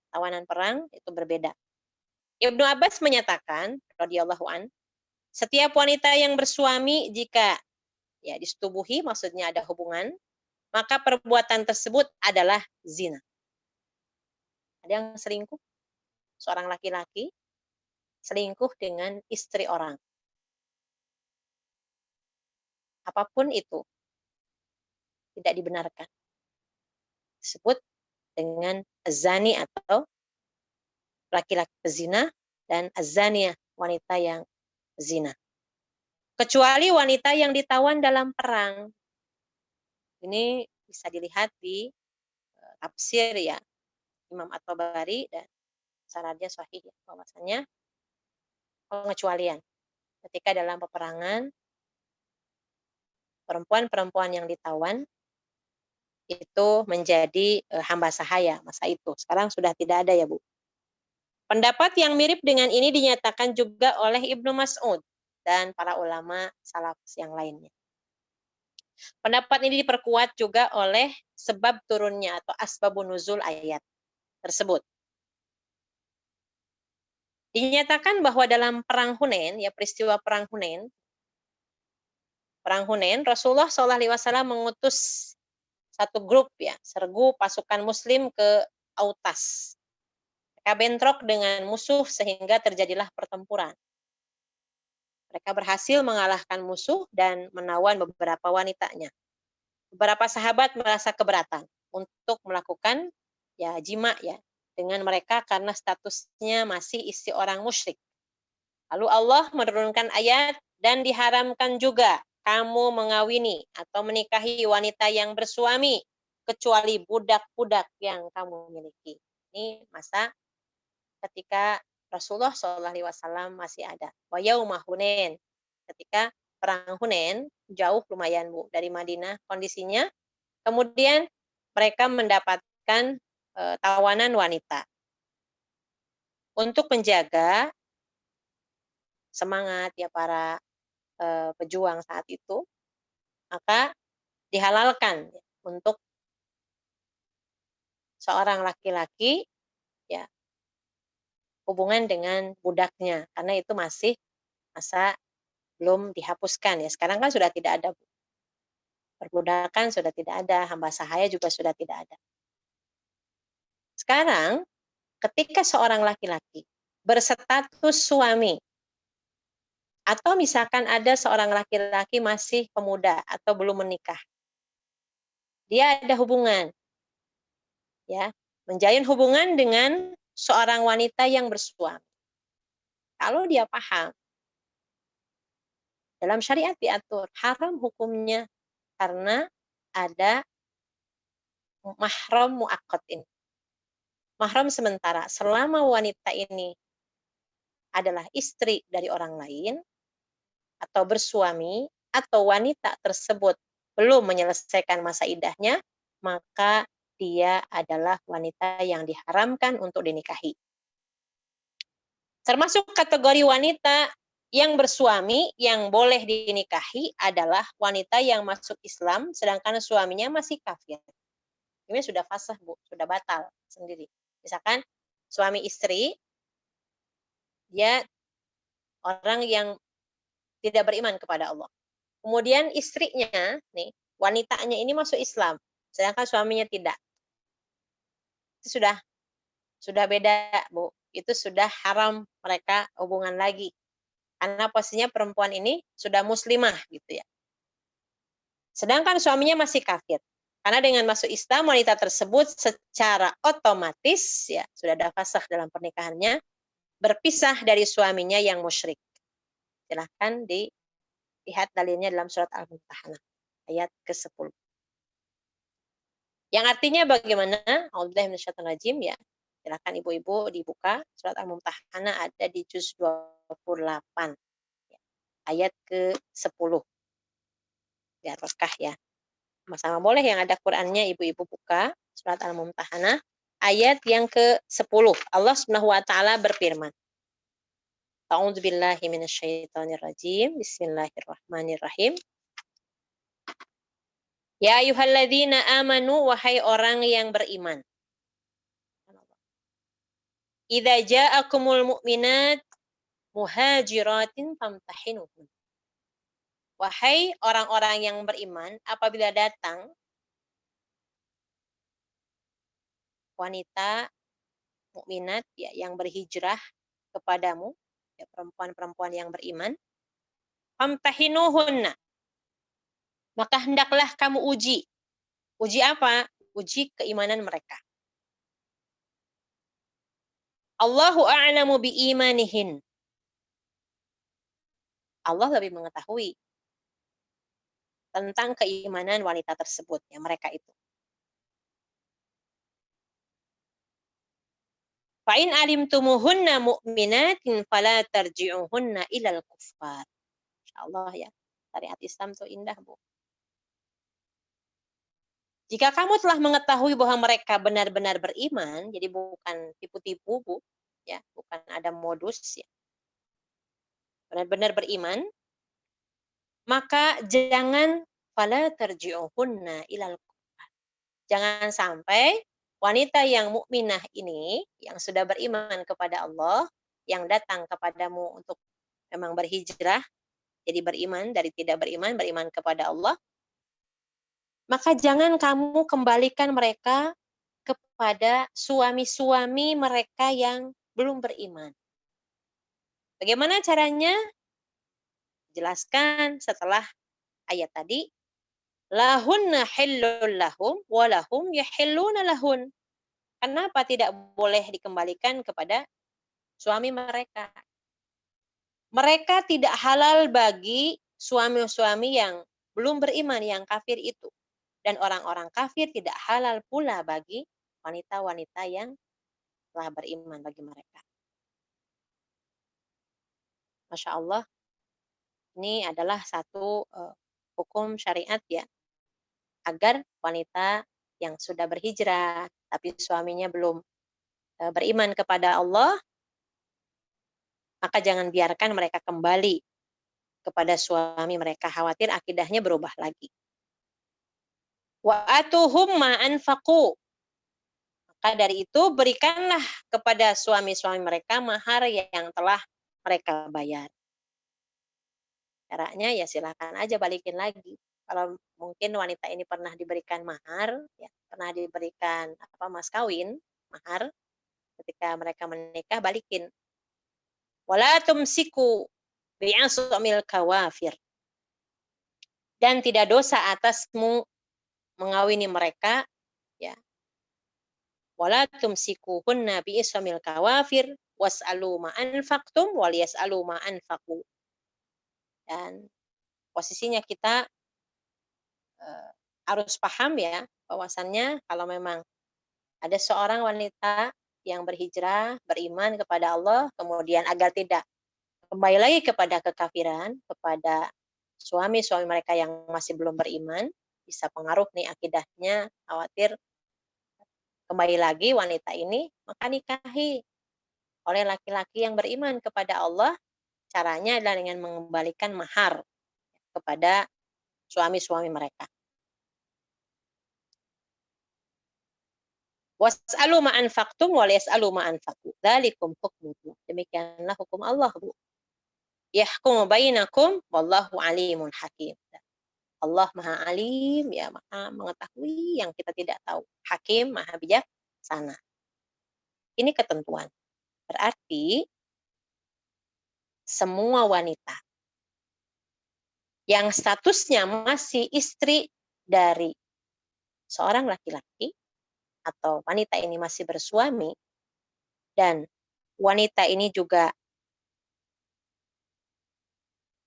Tawanan perang itu berbeda. Ibnu Abbas menyatakan, radhiyallahu an, setiap wanita yang bersuami jika ya disetubuhi, maksudnya ada hubungan, maka perbuatan tersebut adalah zina. Ada yang selingkuh, seorang laki-laki selingkuh dengan istri orang. Apapun itu tidak dibenarkan. Disebut dengan zani atau laki-laki pezina dan azaniyah, wanita yang zina. Kecuali wanita yang ditawan dalam perang. Ini bisa dilihat di tafsir ya Imam At-Tabari dan sanadnya sahih ya, bahwasanya pengecualian. ketika dalam peperangan perempuan-perempuan yang ditawan itu menjadi hamba sahaya masa itu. Sekarang sudah tidak ada ya Bu. Pendapat yang mirip dengan ini dinyatakan juga oleh Ibnu Mas'ud dan para ulama salaf yang lainnya. Pendapat ini diperkuat juga oleh sebab turunnya atau asbabun nuzul ayat tersebut. Dinyatakan bahwa dalam perang Hunain, ya peristiwa perang Hunain, Rasulullah SAW mengutus satu grup ya, sergu pasukan Muslim ke Autas. Mereka bentrok dengan musuh sehingga terjadilah pertempuran. Mereka berhasil mengalahkan musuh dan menawan beberapa wanitanya. Beberapa sahabat merasa keberatan untuk melakukan ya jima ya dengan mereka karena statusnya masih istri orang musyrik. Lalu Allah menurunkan ayat dan diharamkan juga kamu mengawini atau menikahi wanita yang bersuami kecuali budak-budak yang kamu miliki. Ini masa ketika Rasulullah SAW masih ada. Wa yauma Hunain. Ketika perang Hunain, jauh lumayan Bu dari Madinah kondisinya. Kemudian mereka mendapatkan tawanan wanita. Untuk menjaga semangat ya para pejuang saat itu, maka dihalalkan untuk seorang laki-laki ya hubungan dengan budaknya karena itu masih masa belum dihapuskan ya. Sekarang kan sudah tidak ada. Perbudakan sudah tidak ada, hamba sahaya juga sudah tidak ada. Sekarang ketika seorang laki-laki berstatus suami atau misalkan ada seorang laki-laki masih pemuda atau belum menikah. Dia ada hubungan ya, menjalin hubungan dengan seorang wanita yang bersuami. Kalau dia paham, dalam syariat diatur haram hukumnya karena ada mahram muakkad ini. Mahram sementara, selama wanita ini adalah istri dari orang lain atau bersuami atau wanita tersebut belum menyelesaikan masa iddahnya, maka dia adalah wanita yang diharamkan untuk dinikahi. Termasuk kategori wanita yang bersuami yang boleh dinikahi adalah wanita yang masuk Islam sedangkan suaminya masih kafir. Ini sudah fasah Bu, sudah batal sendiri. Misalkan suami istri, dia orang yang tidak beriman kepada Allah. Kemudian istrinya, nih wanitanya ini masuk Islam, sedangkan suaminya tidak. Itu sudah beda Bu. Itu sudah haram mereka hubungan lagi. Karena posisinya perempuan ini sudah muslimah gitu ya. Sedangkan suaminya masih kafir. Karena dengan masuk Islam wanita tersebut secara otomatis ya sudah ada fasakh dalam pernikahannya, berpisah dari suaminya yang musyrik. Silahkan dilihat dalilnya dalam surat Al-Mumtahanah ayat ke-10. Yang artinya bagaimana? A'udzubillahi minasyaitonir rajim ya. Silahkan ibu-ibu dibuka surat Al-Mumtahanah ada di juz 28 ayat ke-10. Biar berkah ya. Sama-sama boleh yang ada Qur'annya ibu-ibu buka surat Al-Mumtahanah ayat yang ke-10. Allah Subhanahu wa taala berfirman. A'udzubillahi minasyaitonir rajim. Bismillahirrahmanirrahim. Ya ayyuhalladzina amanu wahai orang yang beriman. Idza ja'akumul mu'minat muhajiratin famtahinuhun. Wahai orang-orang yang beriman, apabila datang wanita mukminat ya yang berhijrah kepadamu, ya perempuan-perempuan yang beriman, famtahinuhunna. Maka hendaklah kamu uji. Uji apa? Uji keimanan mereka. Allahu a'lamu biimanihin. Allah lebih mengetahui tentang keimanan wanita tersebut, ya mereka itu. Fa in alimtumuhunna mu'minatin fala tarji'uhunna ilal kuffar. Insyaallah ya. Syariat Islam tuh indah, Bu. Jika kamu telah mengetahui bahwa mereka benar-benar beriman, jadi bukan tipu-tipu, Bu, ya, bukan ada modus ya. Benar-benar beriman, maka jangan fala tarji'uhunna ilal kuffar. Jangan sampai wanita yang mukminah ini yang sudah beriman kepada Allah, yang datang kepadamu untuk memang berhijrah, jadi beriman dari tidak beriman, beriman kepada Allah, maka jangan kamu kembalikan mereka kepada suami-suami mereka yang belum beriman. Bagaimana caranya? Jelaskan setelah ayat tadi. Lahunna hillul lahum walahum yahilluna lahun. Kenapa tidak boleh dikembalikan kepada suami mereka? Mereka tidak halal bagi suami-suami yang belum beriman, yang kafir itu. Dan orang-orang kafir tidak halal pula bagi wanita-wanita yang telah beriman bagi mereka. Masya Allah, ini adalah satu hukum syariat ya, agar wanita yang sudah berhijrah, tapi suaminya belum beriman kepada Allah, maka jangan biarkan mereka kembali kepada suami mereka, khawatir akidahnya berubah lagi. Wa atuhum ma anfaqu. Maka dari itu berikanlah kepada suami-suami mereka mahar yang telah mereka bayar. Caranya ya silakan aja balikin lagi. Kalau mungkin wanita ini pernah diberikan mahar, ya, pernah diberikan mas kawin, mahar, ketika mereka menikah balikin. Wala tumsiku bi'asmil kawafir. Dan tidak dosa atasmu mengawini mereka, ya. Wala tumsikuhunna bi'ismil kawafir was'alu ma anfaqtum wal yas'alu ma anfaqu. Dan posisinya kita harus paham ya, bahwasannya kalau memang ada seorang wanita yang berhijrah, beriman kepada Allah, kemudian agar tidak kembali lagi kepada kekafiran, kepada suami-suami mereka yang masih belum beriman, bisa pengaruh nih akidahnya, khawatir kembali lagi wanita ini, maka nikahi oleh laki-laki yang beriman kepada Allah. Caranya adalah dengan mengembalikan mahar kepada suami-suami mereka. Was'alu ma anfaqtum wa yas'alu ma anfaqu. Dzalikum hukmuhu. Demikianlah hukum Allah, Bu. Yahkumu bainakum wallahu alimun hakim. Allah Maha Alim, ya, Maha mengetahui yang kita tidak tahu. Hakim, Maha bijaksana. Ini ketentuan. Berarti semua wanita yang statusnya masih istri dari seorang laki-laki atau wanita ini masih bersuami dan wanita ini juga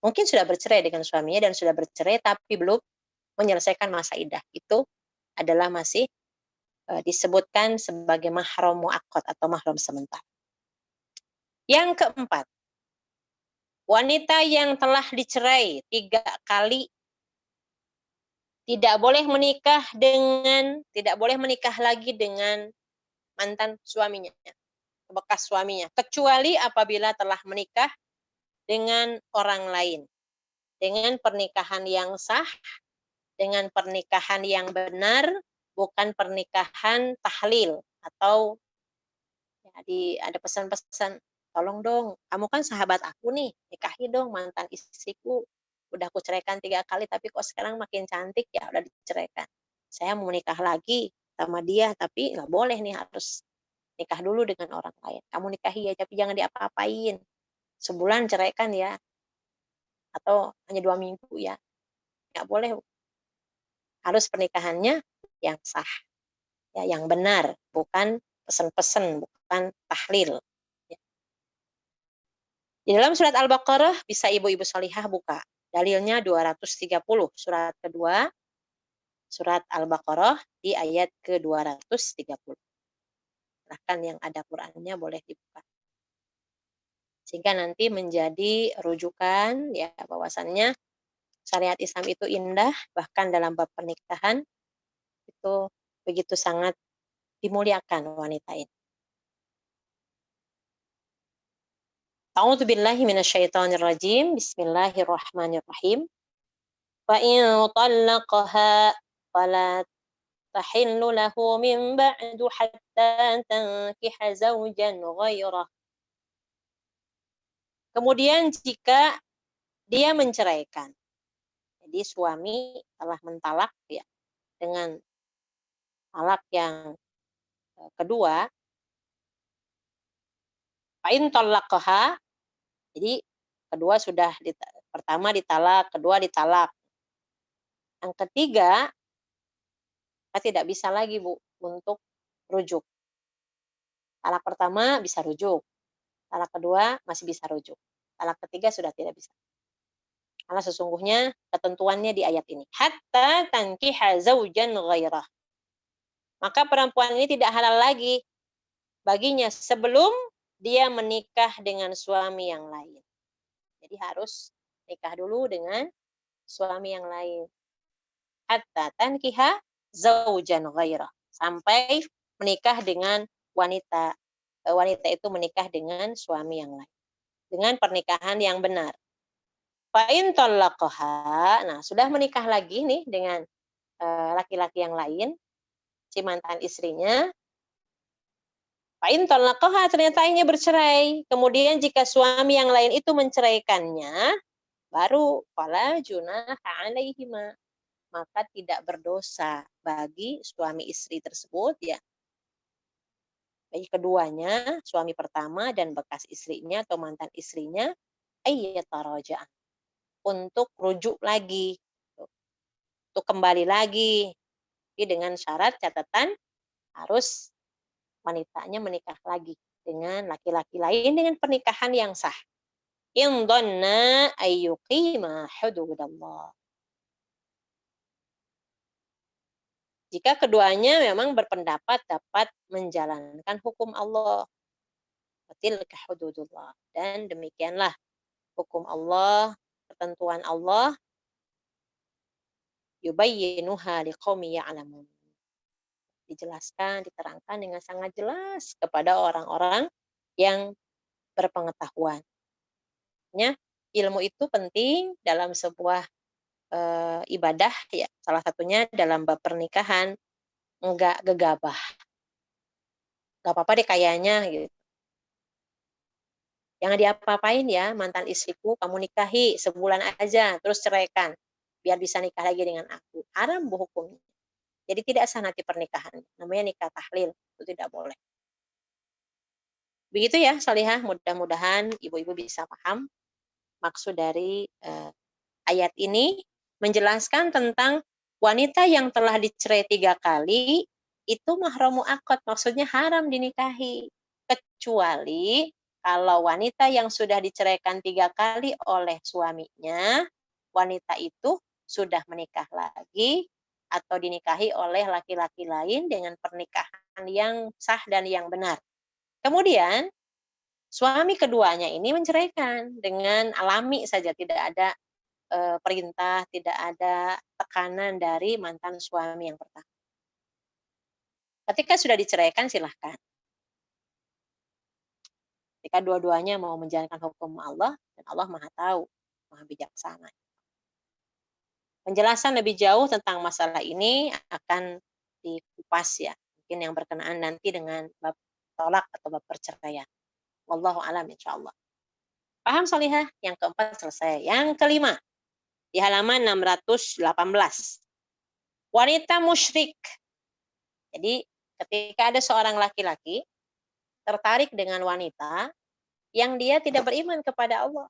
mungkin sudah bercerai dengan suaminya dan sudah bercerai tapi belum menyelesaikan masa iddah, itu adalah masih disebutkan sebagai mahram muaqqat atau mahram sementara. Yang keempat, wanita yang telah dicerai 3 kali tidak boleh menikah lagi dengan mantan suaminya, bekas suaminya, kecuali apabila telah menikah dengan orang lain, dengan pernikahan yang sah, dengan pernikahan yang benar, bukan pernikahan tahlil atau ya, ada pesan-pesan, tolong dong, kamu kan sahabat aku nih, nikahi dong mantan istriku, udah aku ceraikan 3 kali tapi kok sekarang makin cantik, ya udah diceraikan. Saya mau nikah lagi sama dia tapi nggak boleh nih, harus nikah dulu dengan orang lain. Kamu nikahi ya tapi jangan diapa-apain. Sebulan ceraikan ya, atau hanya 2 minggu ya, nggak boleh. Harus pernikahannya yang sah, ya, yang benar, bukan pesen-pesen, bukan tahlil. Ya. Di dalam surat Al-Baqarah bisa ibu-ibu salihah buka, dalilnya 230, surat kedua, surat Al-Baqarah di ayat ke-230. silahkan yang ada Qurannya boleh dibuka. Sehingga nanti menjadi rujukan ya bahwasannya syariat Islam itu indah, bahkan dalam bab pernikahan itu begitu sangat dimuliakan wanita ini. A'udzu billahi minasyaitonir rajim. Bismillahirrahmanirrahim. Fa in talaqaha fala tahillu lahu min ba'du hatta tankiha zawjan ghairah. Kemudian jika dia menceraikan. Jadi suami telah mentalak ya dengan talak yang kedua, fa in talaqaha, jadi kedua sudah pertama ditalak, kedua ditalak. Yang ketiga, tidak bisa lagi Bu untuk rujuk. Talak pertama bisa rujuk, talak kedua masih bisa rujuk, talak ketiga sudah tidak bisa. Karena sesungguhnya ketentuannya di ayat ini, hatta tankiha zaujan ghairah. Maka perempuan ini tidak halal lagi baginya sebelum dia menikah dengan suami yang lain. Jadi harus nikah dulu dengan suami yang lain. Hatta tankiha zaujan ghairah. Sampai menikah dengan wanita. Wanita itu menikah dengan suami yang lain. Dengan pernikahan yang benar. Fa in talaqaha, nah sudah menikah lagi nih dengan laki-laki yang lain, si mantan istrinya. Fa in talaqaha, ternyata ini bercerai. Kemudian jika suami yang lain itu menceraikannya, baru fala junaha alaihima, maka tidak berdosa bagi suami istri tersebut ya. Bagi keduanya, suami pertama dan bekas istrinya atau mantan istrinya, ayyataraja'an, untuk rujuk lagi, untuk kembali lagi. Jadi dengan syarat catatan harus wanitanya menikah lagi dengan laki-laki lain dengan pernikahan yang sah. In dhanna ayyuqima hududallah. Jika keduanya memang berpendapat dapat menjalankan hukum Allah. Tilka hududullah. Dan demikianlah hukum Allah, ketentuan Allah, yubayyinuha liqaumi ya'lamun. Dijelaskan, diterangkan dengan sangat jelas kepada orang-orang yang berpengetahuan. Ya, ilmu itu penting dalam sebuah ibadah ya. Salah satunya dalam bab pernikahan, enggak gegabah. Enggak apa-apa deh kayaknya gitu. Jangan diapa-apain ya, mantan istriku kamu nikahi sebulan aja terus ceraikan biar bisa nikah lagi dengan aku. Haram bu hukumnya. Jadi tidak sah nanti pernikahan. Namanya nikah tahlil, itu tidak boleh. Begitu ya Salihah, mudah-mudahan ibu-ibu bisa paham maksud dari ayat ini, menjelaskan tentang wanita yang telah dicerai 3 kali, itu mahram mu'aqqad, maksudnya haram dinikahi. Kecuali kalau wanita yang sudah diceraikan 3 kali oleh suaminya, wanita itu sudah menikah lagi, atau dinikahi oleh laki-laki lain dengan pernikahan yang sah dan yang benar. Kemudian suami keduanya ini menceraikan dengan alami saja, tidak ada perintah, tidak ada tekanan dari mantan suami yang pertama. Ketika sudah diceraikan silahkan. Ketika dua-duanya mau menjalankan hukum Allah, dan Allah Maha Tahu, Maha Bijaksana. Penjelasan lebih jauh tentang masalah ini akan dikupas ya, mungkin yang berkenaan nanti dengan bab tolak atau bab perceraian. Wallahu a'lam insyaallah. Paham Salihah? Yang keempat selesai. Yang kelima, di halaman 618. Wanita musyrik. Jadi ketika ada seorang laki-laki tertarik dengan wanita yang dia tidak beriman kepada Allah,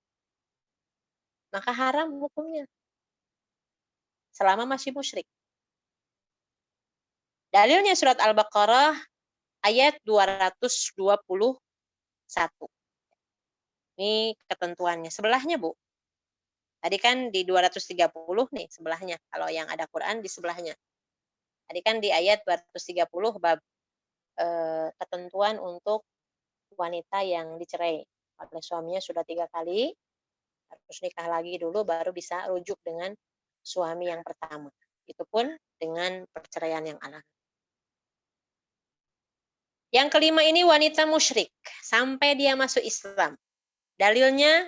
maka haram hukumnya selama masih musyrik. Dalilnya surat Al-Baqarah ayat 221. Ini ketentuannya. Sebelahnya, Bu. Tadi kan di 230 nih sebelahnya. Kalau yang ada Quran di sebelahnya. Tadi kan di ayat 230 bab ketentuan untuk wanita yang dicerai oleh suaminya sudah 3 kali, harus nikah lagi dulu baru bisa rujuk dengan suami yang pertama. Itu pun dengan perceraian yang alami. Yang kelima ini wanita musyrik sampai dia masuk Islam. Dalilnya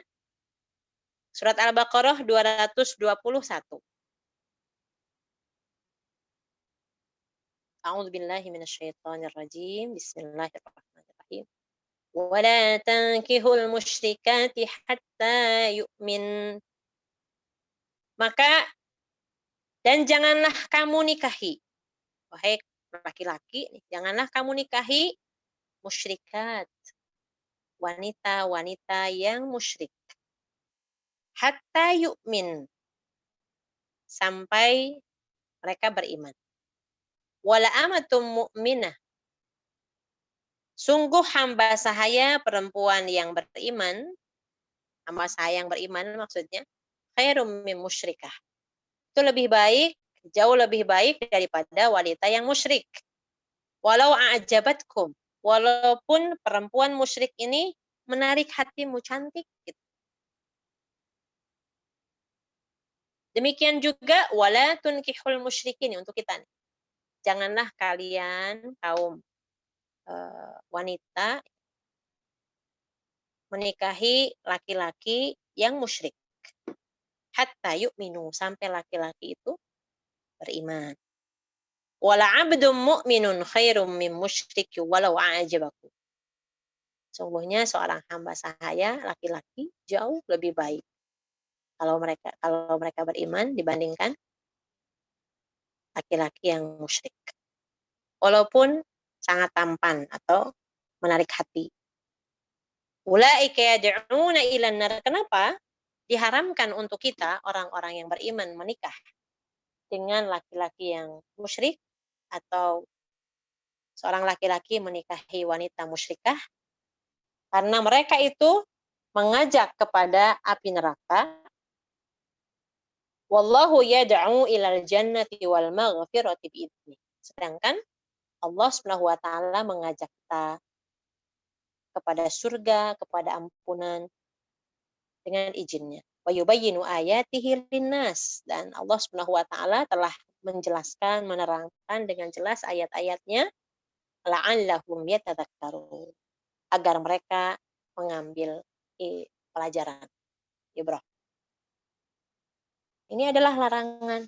surat Al-Baqarah 221. A'udzu billahi minasyaitonir rajim. Bismillahirrahmanirrahim. Wala tankihul musyrikati hatta yu'min. Maka dan janganlah kamu nikahi, wahai laki-laki, janganlah kamu nikahi musyrikat, wanita-wanita yang musyrik. Hatta yu'min, sampai mereka beriman. Wala amatum mu'minah, sungguh hamba sahaya perempuan yang beriman, hamba sahaya yang beriman maksudnya, khairum min musyrikah. Itu lebih baik, jauh lebih baik daripada wanita yang musyrik. Walau a'jabatkum, walaupun perempuan musyrik ini menarik hatimu, cantik gitu. Demikian juga wala tunkihul musyrikin, untuk kita nih. Janganlah kalian kaum wanita menikahi laki-laki yang musyrik. Hatta yu'minu, sampai laki-laki itu beriman. Wala 'abdun mu'minun khairum min musyriki walau a'jabakum. Sungguhnya seorang hamba sahaya laki-laki jauh lebih baik kalau mereka beriman dibandingkan laki-laki yang musyrik. Walaupun sangat tampan atau menarik hati. Ulaika yad'una ilan nar. Kenapa diharamkan untuk kita orang-orang yang beriman menikah dengan laki-laki yang musyrik atau seorang laki-laki menikahi wanita musyrikah? Karena mereka itu mengajak kepada api neraka. Wallahu yad'u ilal jannati wal maghfirati bi'idzni. Sedangkan Allah Subhanahu wa taala mengajak kita kepada surga, kepada ampunan dengan izinnya. Wa yubayyinu ayatihi linnas, dan Allah Subhanahu wa taala telah menjelaskan, menerangkan dengan jelas ayat-ayatnya la'allahum yatadzakkarun, agar mereka mengambil pelajaran, ibrah. Ini adalah larangan.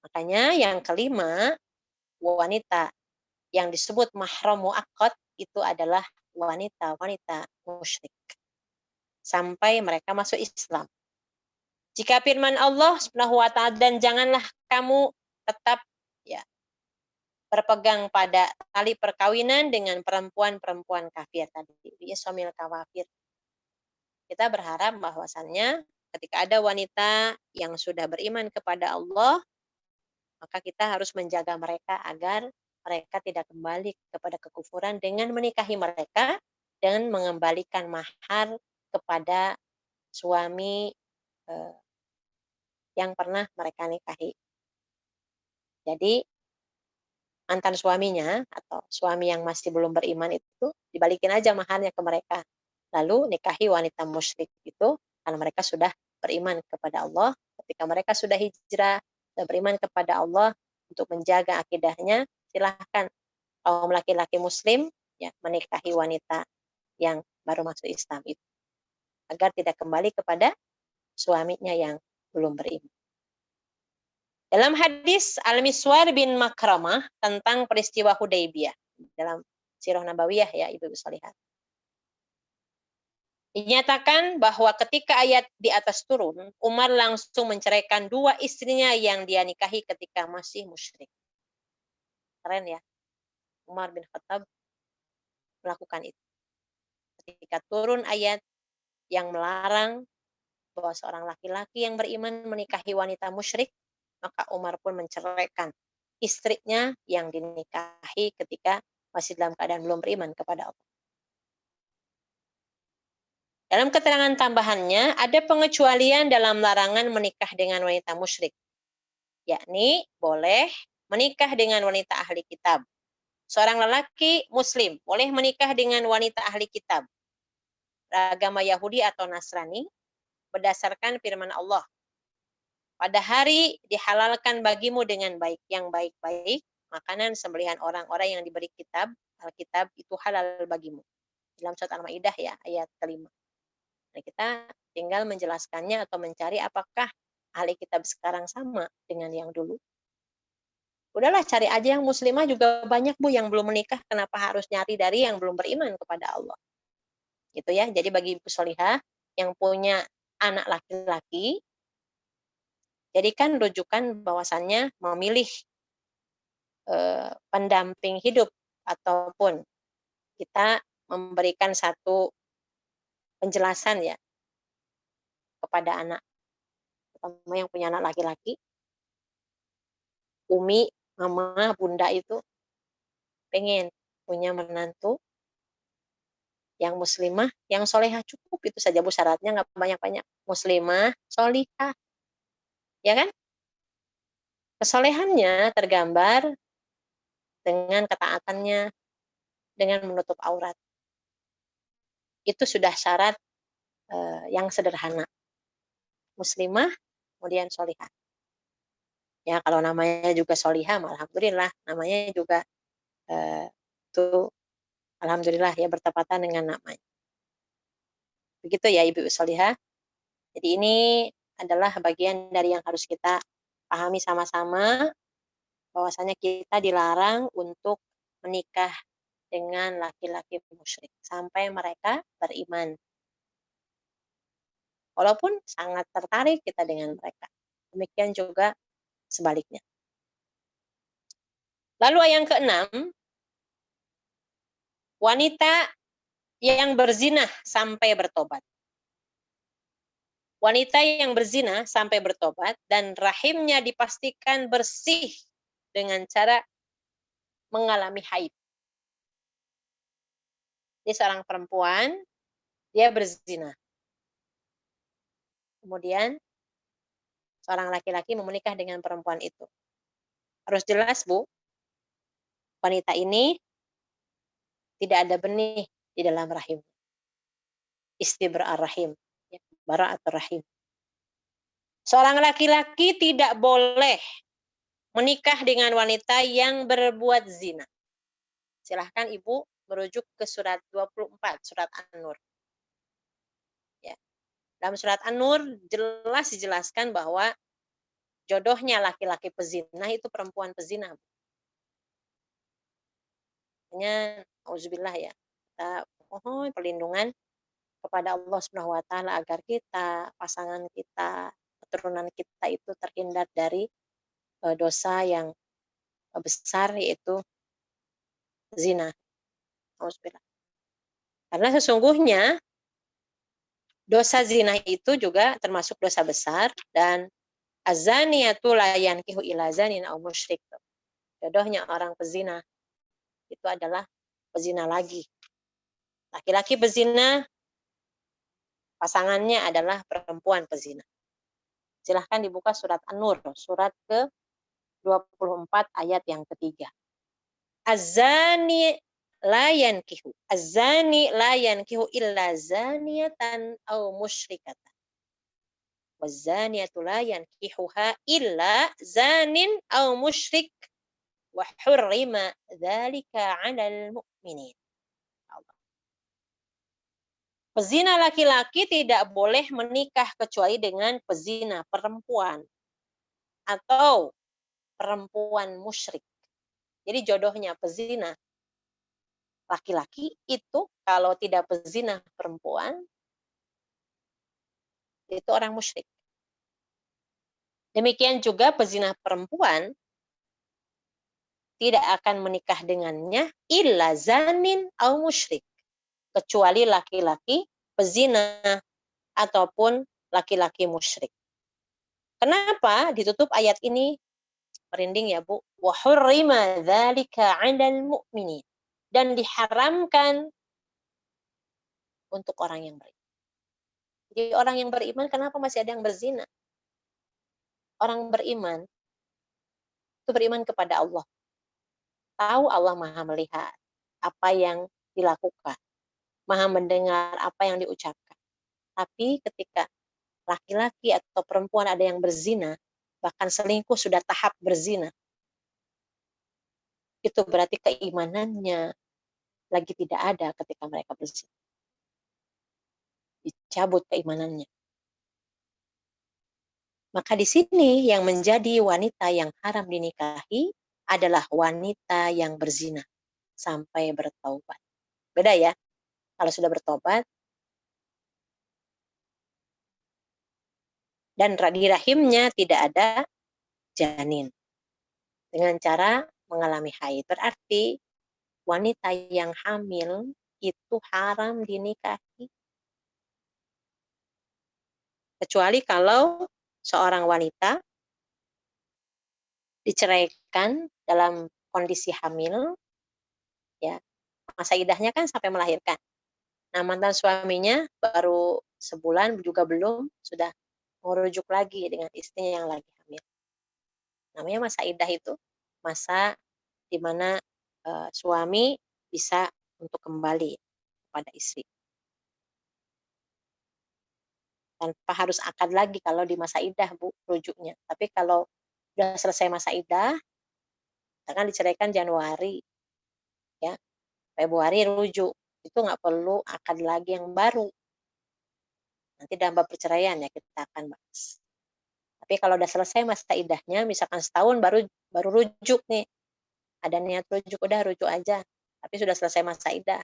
Makanya yang kelima, wanita yang disebut mahram muaqqat itu adalah wanita-wanita musyrik sampai mereka masuk Islam. Jika firman Allah Subhanahu wa taala, dan janganlah kamu tetap berpegang pada tali perkawinan dengan perempuan-perempuan kafir tadi, bi'samil kawafir. Kita berharap bahwasannya ketika ada wanita yang sudah beriman kepada Allah, maka kita harus menjaga mereka agar mereka tidak kembali kepada kekufuran dengan menikahi mereka dan mengembalikan mahar kepada suami yang pernah mereka nikahi. Jadi mantan suaminya atau suami yang masih belum beriman itu dibalikin aja maharnya ke mereka. Lalu nikahi wanita musyrik itu karena mereka sudah beriman kepada Allah. Ketika mereka sudah hijrah dan beriman kepada Allah untuk menjaga akidahnya, silahkan kaum laki-laki muslim menikahi wanita yang baru masuk Islam itu, agar tidak kembali kepada suaminya yang belum beriman. Dalam hadis Al-Miswar bin Makramah tentang peristiwa Hudaybiyah dalam Sirah Nabawiyah ya Ibu Shalihat, dinyatakan bahwa ketika ayat di atas turun, Umar langsung menceraikan 2 istrinya yang dia nikahi ketika masih musyrik. Keren ya, Umar bin Khattab melakukan itu. Ketika turun ayat yang melarang bahwa seorang laki-laki yang beriman menikahi wanita musyrik, maka Umar pun menceraikan istrinya yang dinikahi ketika masih dalam keadaan belum beriman kepada Allah. Dalam keterangan tambahannya, ada pengecualian dalam larangan menikah dengan wanita musyrik, yakni boleh menikah dengan wanita ahli kitab, seorang lelaki muslim boleh menikah dengan wanita ahli kitab, agama Yahudi atau Nasrani, berdasarkan firman Allah. Pada hari dihalalkan bagimu dengan baik, yang baik-baik, makanan sembelihan orang-orang yang diberi kitab, Alkitab itu halal bagimu. Dalam surat Al-Maidah ya, ayat kelima. Nah, kita tinggal menjelaskannya atau mencari apakah ahli kitab sekarang sama dengan yang dulu. Udahlah cari aja yang muslimah juga banyak Bu yang belum menikah, kenapa harus nyari dari yang belum beriman kepada Allah. Gitu ya. Jadi bagi Ibu Solihah yang punya anak laki-laki, jadikan rujukan bahwasannya memilih pendamping hidup ataupun kita memberikan satu penjelasan ya kepada anak, terutama yang punya anak laki-laki, umi, mama, bunda itu pengen punya menantu yang muslimah, yang solehah, cukup itu saja Bu syaratnya, nggak banyak-banyak. Muslimah, solihah, ya kan? Kesolehannya tergambar dengan ketaatannya, dengan menutup aurat. Itu sudah syarat yang sederhana. Muslimah, kemudian solihah. Ya kalau namanya juga solihah, alhamdulillah. Namanya juga itu alhamdulillah ya bertepatan dengan namanya. Begitu ya Ibu Solihah. Jadi ini adalah bagian dari yang harus kita pahami sama-sama, bahwasanya kita dilarang untuk menikah dengan laki-laki musyrik sampai mereka beriman. Walaupun sangat tertarik kita dengan mereka. Demikian juga sebaliknya. Lalu yang keenam, wanita yang berzina sampai bertobat. Wanita yang berzina sampai bertobat dan rahimnya dipastikan bersih dengan cara mengalami haid. Dia seorang perempuan, dia berzina. Kemudian seorang laki-laki menikah dengan perempuan itu. Harus jelas Bu, wanita ini tidak ada benih di dalam rahim. Istibra'ar rahim, ya, bara'atur rahim. Seorang laki-laki tidak boleh menikah dengan wanita yang berbuat zina. Silahkan Ibu merujuk ke surat 24, surat An-Nur. Ya. Dalam surat An-Nur jelas dijelaskan bahwa jodohnya laki-laki pezina itu perempuan pezina. Makanya, auzubillah ya, kita mohon perlindungan kepada Allah Subhanahu wa taala agar kita, pasangan kita, keturunan kita itu terhindar dari dosa yang besar, yaitu zina. Auzubillah. Karena sesungguhnya dosa zina itu juga termasuk dosa besar, dan azaniyatu la yankihu illa zanin aw musyrik. Jodohnya orang pezina itu adalah pezina lagi. Laki-laki pezina, pasangannya adalah perempuan pezina. Silahkan dibuka surat An-Nur, surat ke-24 ayat yang ketiga. Az-zani la yankihu. Az-zani la yankihu illa zaniyatan aw musyrikatan. Waz-zaniyatu la yankihuha illa zanin aw musyrik. Wa hurrima dzalika 'alal mu'minin. Pezina laki-laki tidak boleh menikah kecuali dengan pezina perempuan atau perempuan musyrik. Jadi jodohnya pezina laki-laki itu kalau tidak pezina perempuan itu orang musyrik. Demikian juga pezina perempuan tidak akan menikah dengannya illa zanin au musyrik, kecuali laki-laki pezina ataupun laki-laki musyrik. Kenapa ditutup ayat ini? Merinding ya Bu. Wa hurrima dzalika 'alal mu'minin. Dan diharamkan untuk orang yang beriman. Jadi orang yang beriman kenapa masih ada yang berzina? Orang beriman itu beriman kepada Allah. tahu Allah Maha melihat apa yang dilakukan, Maha mendengar apa yang diucapkan. Tapi ketika laki-laki atau perempuan ada yang berzina, bahkan selingkuh sudah tahap berzina, itu berarti keimanannya lagi tidak ada ketika mereka berzina. Dicabut keimanannya. Maka di sini yang menjadi wanita yang haram dinikahi adalah wanita yang berzina sampai bertaubat. Beda ya, kalau sudah bertobat dan di rahimnya tidak ada janin dengan cara mengalami haid. Berarti wanita yang hamil itu haram dinikahi. Kecuali kalau seorang wanita diceraikan dalam kondisi hamil, ya masa idahnya kan sampai melahirkan. Nah, mantan suaminya baru sebulan juga belum, sudah merujuk lagi dengan istrinya yang lagi hamil. Namanya masa idah itu masa di mana suami bisa untuk kembali kepada istri. Tanpa harus akad lagi kalau di masa idah, Bu, rujuknya. Tapi kalau sudah selesai masa idah, misalkan diceraikan Januari, ya Februari rujuk, itu nggak perlu akad lagi yang baru. Nanti dalam bab perceraian ya kita akan bahas. Tapi kalau udah selesai masa idahnya, misalkan setahun baru rujuk nih, ada niat rujuk, udah rujuk aja. Tapi sudah selesai masa idah.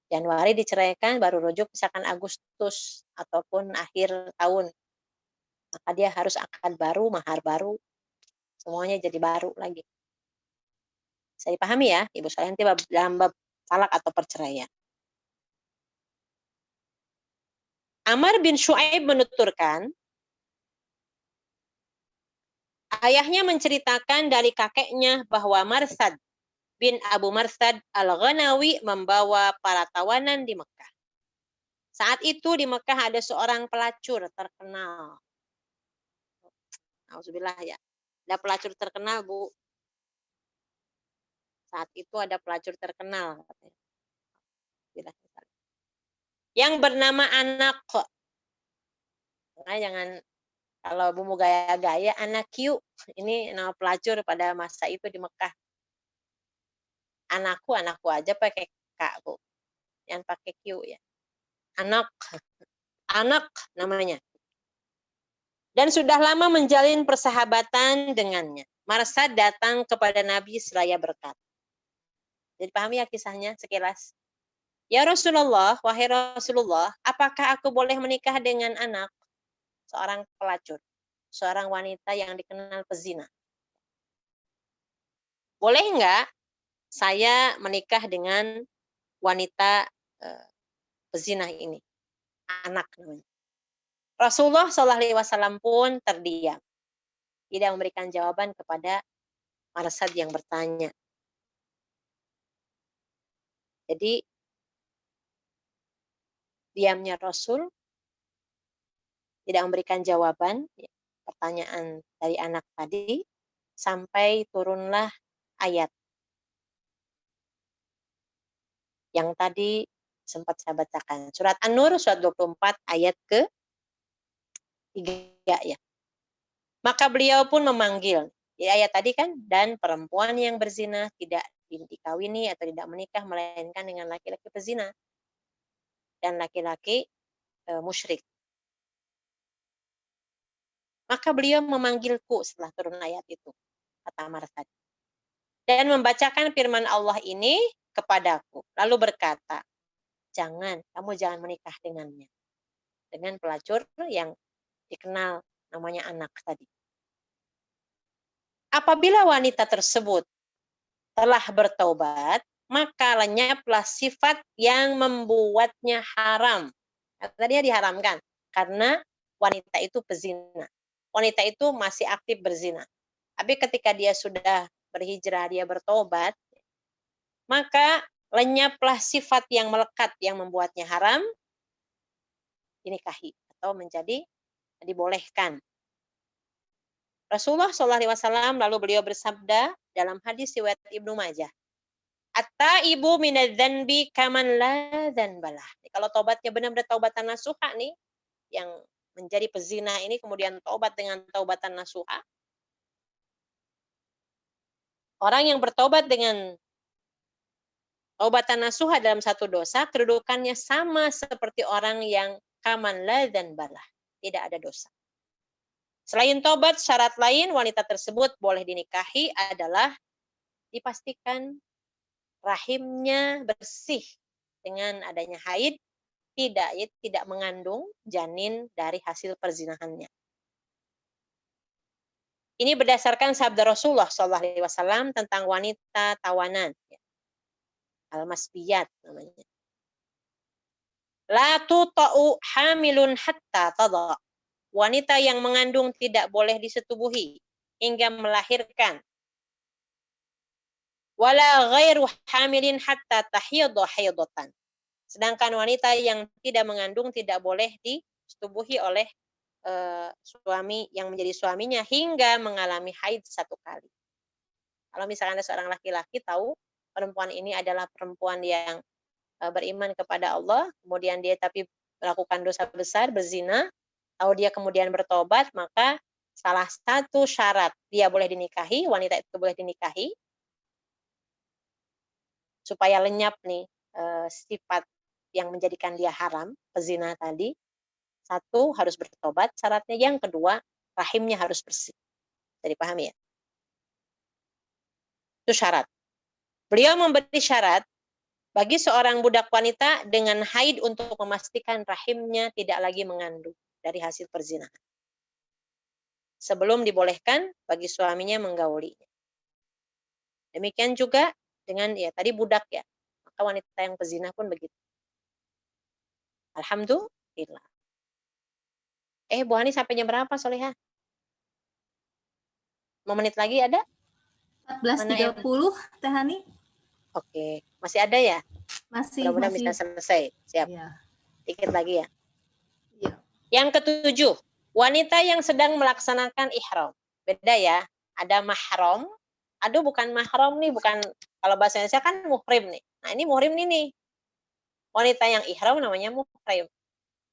Januari diceraikan, baru rujuk misalkan Agustus ataupun akhir tahun. Maka dia harus akad baru, mahar baru, semuanya jadi baru lagi. Bisa dipahami ya, Ibu sekalian, dalam bab talak atau perceraian. Amr bin Shu'aib menuturkan, ayahnya menceritakan dari kakeknya bahwa Marsad bin Abu Marsad al-Ghanawi membawa para tawanan di Mekah. Saat itu di Mekah ada seorang pelacur terkenal. Auzubillah ya. Ada pelacur terkenal, Bu. Saat itu ada pelacur terkenal. Yang bernama Anak. Nah, jangan kalau Bu mau gaya-gaya, Anak Q. Ini nama pelacur pada masa itu di Mekah. Anakku aja pakai K, Bu. Yang pakai Q ya. Anak namanya. Dan sudah lama menjalin persahabatan dengannya. Marsad datang kepada Nabi seraya berkata. Jadi pahami ya kisahnya sekilas. Ya Rasulullah, wahai Rasulullah, apakah aku boleh menikah dengan anak seorang pelacur, seorang wanita yang dikenal pezina? Boleh enggak saya menikah dengan wanita pezina ini? Anak namanya. Rasulullah SAW pun terdiam. Tidak memberikan jawaban kepada Marsad yang bertanya. Jadi, diamnya Rasul tidak memberikan jawaban pertanyaan dari anak tadi sampai turunlah ayat yang tadi sempat saya bacakan. Surat An-Nur surat 24 ayat ke-3 ya. Maka beliau pun memanggil. Di ayat tadi kan, dan perempuan yang berzina tidak dikawini atau tidak menikah melainkan dengan laki-laki pezina dan laki-laki musyrik. Maka beliau memanggilku setelah turun ayat itu, kata Marsad, dan membacakan firman Allah ini kepadaku. Lalu berkata, kamu jangan menikah dengannya. Dengan pelacur yang dikenal namanya Anak tadi. Apabila wanita tersebut telah bertaubat, maka lenyaplah sifat yang membuatnya haram. Tadinya diharamkan karena wanita itu pezina. Wanita itu masih aktif berzina. Tapi ketika dia sudah berhijrah, dia bertobat, maka lenyaplah sifat yang melekat yang membuatnya haram dinikahi atau menjadi dibolehkan. Rasulullah SAW lalu beliau bersabda dalam hadis riwayat Ibnu Majah, "At-taibu minadz-dzanbi kaman la dzanbalah." Kalau taubatnya benar-benar taubatan nasuha nih, yang menjadi pezina ini kemudian taubat dengan taubatan nasuha. Orang yang bertobat dengan taubatan nasuha dalam satu dosa, kedudukannya sama seperti orang yang kaman la dzanbalah, tidak ada dosa. Selain tobat, syarat lain wanita tersebut boleh dinikahi adalah dipastikan rahimnya bersih dengan adanya haid, tidak mengandung janin dari hasil perzinahannya. Ini berdasarkan sabda Rasulullah SAW tentang wanita tawanan, al-masbiyat namanya. La tuta'u hamilun hatta tada. Wanita yang mengandung tidak boleh disetubuhi hingga melahirkan. Wala ghairu hamilin hatta tahidha haidatan. Sedangkan wanita yang tidak mengandung tidak boleh disetubuhi oleh suami yang menjadi suaminya hingga mengalami haid 1 kali. Kalau misalkan ada seorang laki-laki tahu perempuan ini adalah perempuan yang beriman kepada Allah, kemudian dia tapi melakukan dosa besar, berzina, tahu dia kemudian bertobat, maka salah satu syarat dia boleh dinikahi, wanita itu boleh dinikahi, supaya lenyap nih sifat yang menjadikan dia haram, pezina tadi. 1, harus bertobat syaratnya. Yang kedua, rahimnya harus bersih. Jadi pahami ya? Itu syarat. Beliau memberi syarat bagi seorang budak wanita dengan haid untuk memastikan rahimnya tidak lagi mengandung dari hasil perzinahan. Sebelum dibolehkan bagi suaminya menggaulinya. Demikian juga dengan ya tadi budak ya. Maka wanita yang pezina pun begitu. Alhamdulillah. Bu Hani sampai jam berapa, Solehah? 5 menit lagi ada? 14.30, Teh Hani. Oke, masih ada ya? Masih. Mudah-mudahan bisa selesai. Siap. Ya. Dikit lagi ya. Ya. Yang ke-7, wanita yang sedang melaksanakan ihram. Beda ya. Ada mahram. Aduh, bukan mahram nih, bukan, kalau bahasa Indonesia kan muhrim nih. Nah, ini muhrim nih. Wanita yang ihram namanya muhrim.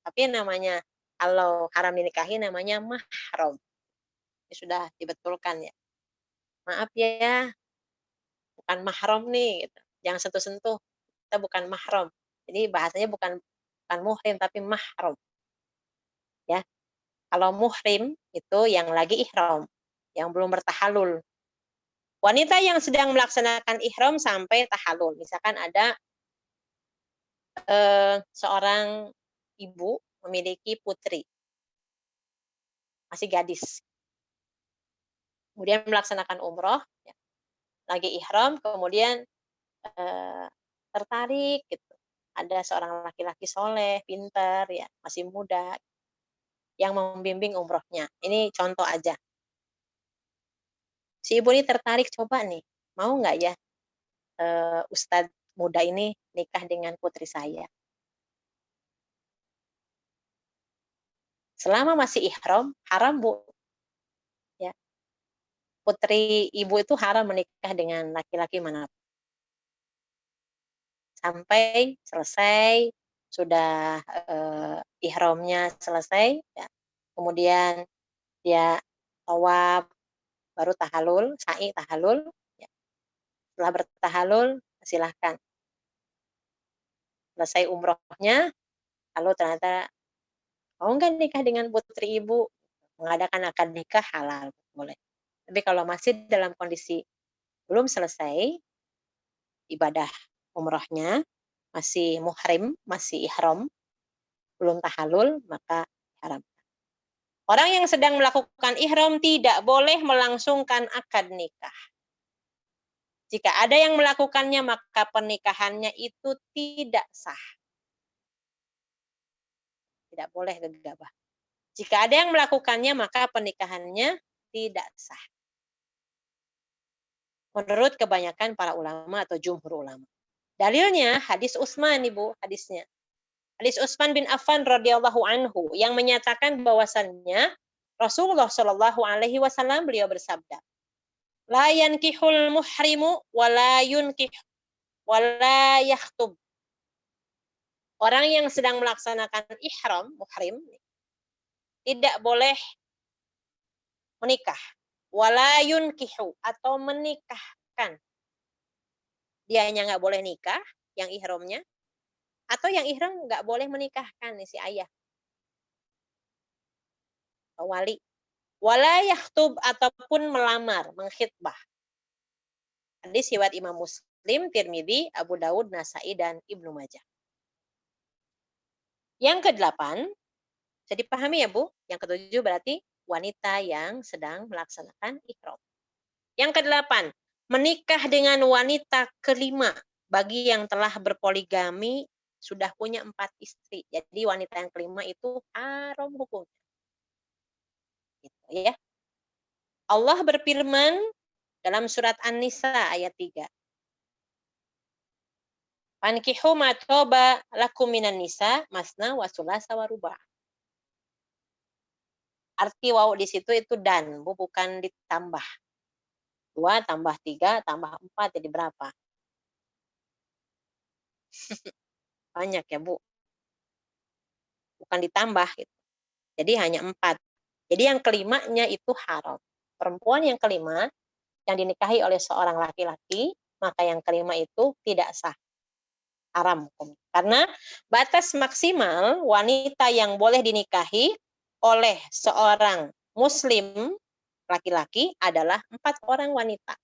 Tapi namanya kalau haram dinikahi namanya mahram. Ini sudah dibetulkan ya. Maaf ya, bukan mahram nih, gitu. Jangan sentuh-sentuh. Kita bukan mahram. Jadi bahasanya bukan muhrim tapi mahram. Ya. Kalau muhrim itu yang lagi ihram, yang belum bertahalul. Wanita yang sedang melaksanakan ihram sampai tahalul. Misalkan ada seorang ibu memiliki putri, masih gadis. Kemudian melaksanakan umroh, ya, lagi ihram, kemudian tertarik gitu. Ada seorang laki-laki soleh, pintar, ya, masih muda, yang membimbing umrohnya. Ini contoh aja. Si ibu ini tertarik, coba nih, mau nggak ya Ustadz muda ini nikah dengan putri saya? Selama masih ihram, haram Bu. Ya. Putri ibu itu haram menikah dengan laki-laki manapun. Sampai selesai, sudah ihramnya selesai, ya. Kemudian dia tawaf, baru tahalul, sa'i tahalul. Ya. Setelah bertahalul, silahkan. Selesai umrohnya, lalu ternyata mau nggak nikah dengan putri ibu? Mengadakan akad nikah halal, boleh. Tapi kalau masih dalam kondisi belum selesai ibadah umrohnya, masih muhrim, masih ihram, belum tahalul, maka haram. Orang yang sedang melakukan ihram tidak boleh melangsungkan akad nikah. Jika ada yang melakukannya, maka pernikahannya itu tidak sah. Tidak boleh gegabah. Jika ada yang melakukannya, maka pernikahannya tidak sah. Menurut kebanyakan para ulama atau jumhur ulama. Dalilnya hadis Utsman, Ibu, hadisnya. Hadis Utsman bin Affan radhiyallahu anhu yang menyatakan bahwasannya Rasulullah Shallallahu Alaihi Wasallam beliau bersabda, la yankihul muhrimu wala yunkih wala yakhtub. Orang yang sedang melaksanakan ihram, muhrim, tidak boleh menikah. Wala yunkihu, atau menikahkan. Dianya nggak boleh nikah, yang ihramnya, atau yang ihram nggak boleh menikahkan, si ayah, wali. Wala yakhtub, ataupun melamar, mengkhitbah. Hadis riwayat Imam Muslim, Tirmidzi, Abu Daud, Nasai, dan Ibnu Majah. Yang ke-8, bisa dipahami ya Bu? Yang ke-7 berarti wanita yang sedang melaksanakan ihram. Yang ke-8, menikah dengan wanita kelima bagi yang telah berpoligami, sudah punya 4 istri. Jadi wanita yang kelima itu haram hukumnya. Gitu ya. Allah berfirman dalam surat An-Nisa ayat 3. Fankihu ma toba lakum minan nisa masna wa sulasa wa ruba'. Arti waw di situ itu dan, Bu, bukan ditambah. 2 tambah 3 tambah 4 jadi berapa? Banyak ya, Bu. Bukan ditambah gitu. Jadi hanya 4. Jadi yang kelimanya itu haram. Perempuan yang kelima yang dinikahi oleh seorang laki-laki, maka yang kelima itu tidak sah. Haram. Karena batas maksimal wanita yang boleh dinikahi oleh seorang muslim laki-laki adalah 4 orang wanita.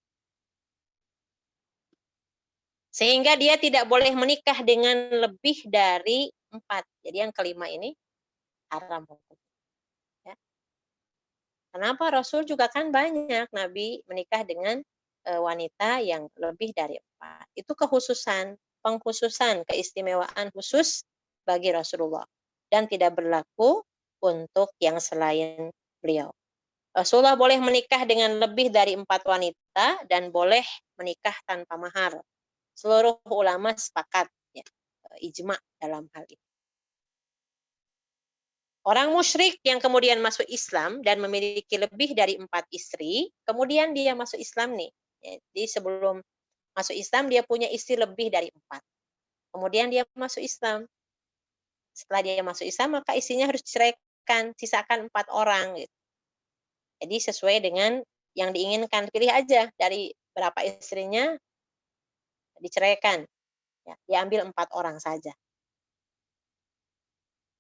Sehingga dia tidak boleh menikah dengan lebih dari 4. Jadi yang kelima ini haram hukum. Ya. Kenapa? Rasul juga kan banyak Nabi menikah dengan wanita yang lebih dari 4. Itu kekhususan, pengkhususan, keistimewaan khusus bagi Rasulullah. Dan tidak berlaku untuk yang selain beliau. Rasulullah boleh menikah dengan lebih dari 4 wanita dan boleh menikah tanpa mahar. Seluruh ulama sepakat, ya, ijma dalam hal ini. Orang musyrik yang kemudian masuk Islam dan memiliki lebih dari 4 istri, kemudian dia masuk Islam nih. Jadi sebelum masuk Islam dia punya istri lebih dari 4. Kemudian dia masuk Islam. Setelah dia masuk Islam maka istrinya harus diceraikan, sisakan 4 orang. Gitu. Jadi sesuai dengan yang diinginkan, pilih aja dari berapa istrinya diceraikan. Ya, diambil 4 orang saja.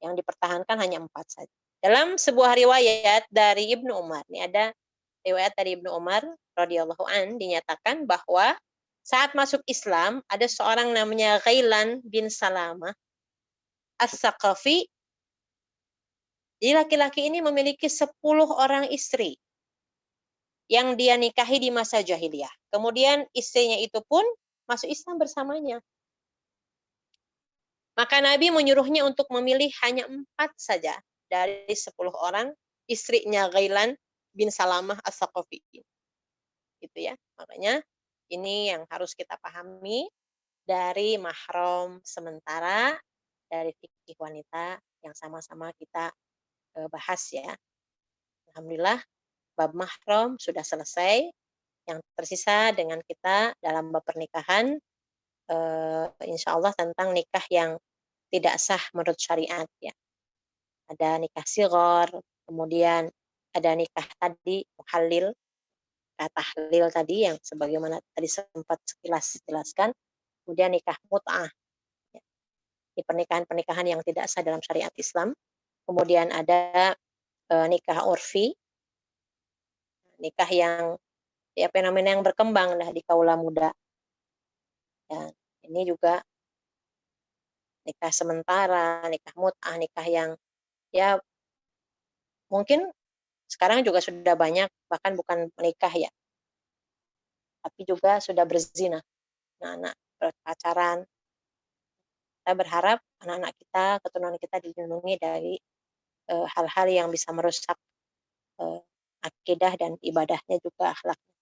Yang dipertahankan hanya 4 saja. Dalam sebuah riwayat dari Ibnu Umar, ini ada riwayat dari Ibnu Umar radhiyallahu an, dinyatakan bahwa saat masuk Islam ada seorang namanya Ghailan bin Salamah As-Saqafi. Jadi laki-laki ini memiliki 10 orang istri yang dia nikahi di masa jahiliyah. Kemudian istrinya itu pun masuk Islam bersamanya. Maka Nabi menyuruhnya untuk memilih hanya 4 saja dari 10 orang istrinya Ghailan bin Salamah As-Saqafi. Gitu ya. Makanya ini yang harus kita pahami dari mahram sementara dari fikih wanita yang sama-sama kita bahas ya. Alhamdulillah bab mahram sudah selesai. Yang tersisa dengan kita dalam bab pernikahan insya Allah tentang nikah yang tidak sah menurut syariat ya. Ada nikah sighar, kemudian ada nikah tadi muhallil, tahlil tadi yang sebagaimana tadi sempat sekilas jelaskan. Kemudian nikah mut'ah. Ya. Di pernikahan-pernikahan yang tidak sah dalam syariat Islam. Kemudian ada nikah urfi, nikah yang ya fenomena yang berkembang lah di kaula muda. Dan ini juga nikah sementara, nikah mut'ah, nikah yang ya mungkin sekarang juga sudah banyak, bahkan bukan menikah ya, tapi juga sudah berzina, anak-anak berpacaran. Kita berharap anak-anak kita, keturunan kita dilindungi dari hal-hal yang bisa merusak akidah dan ibadahnya juga akhlaknya.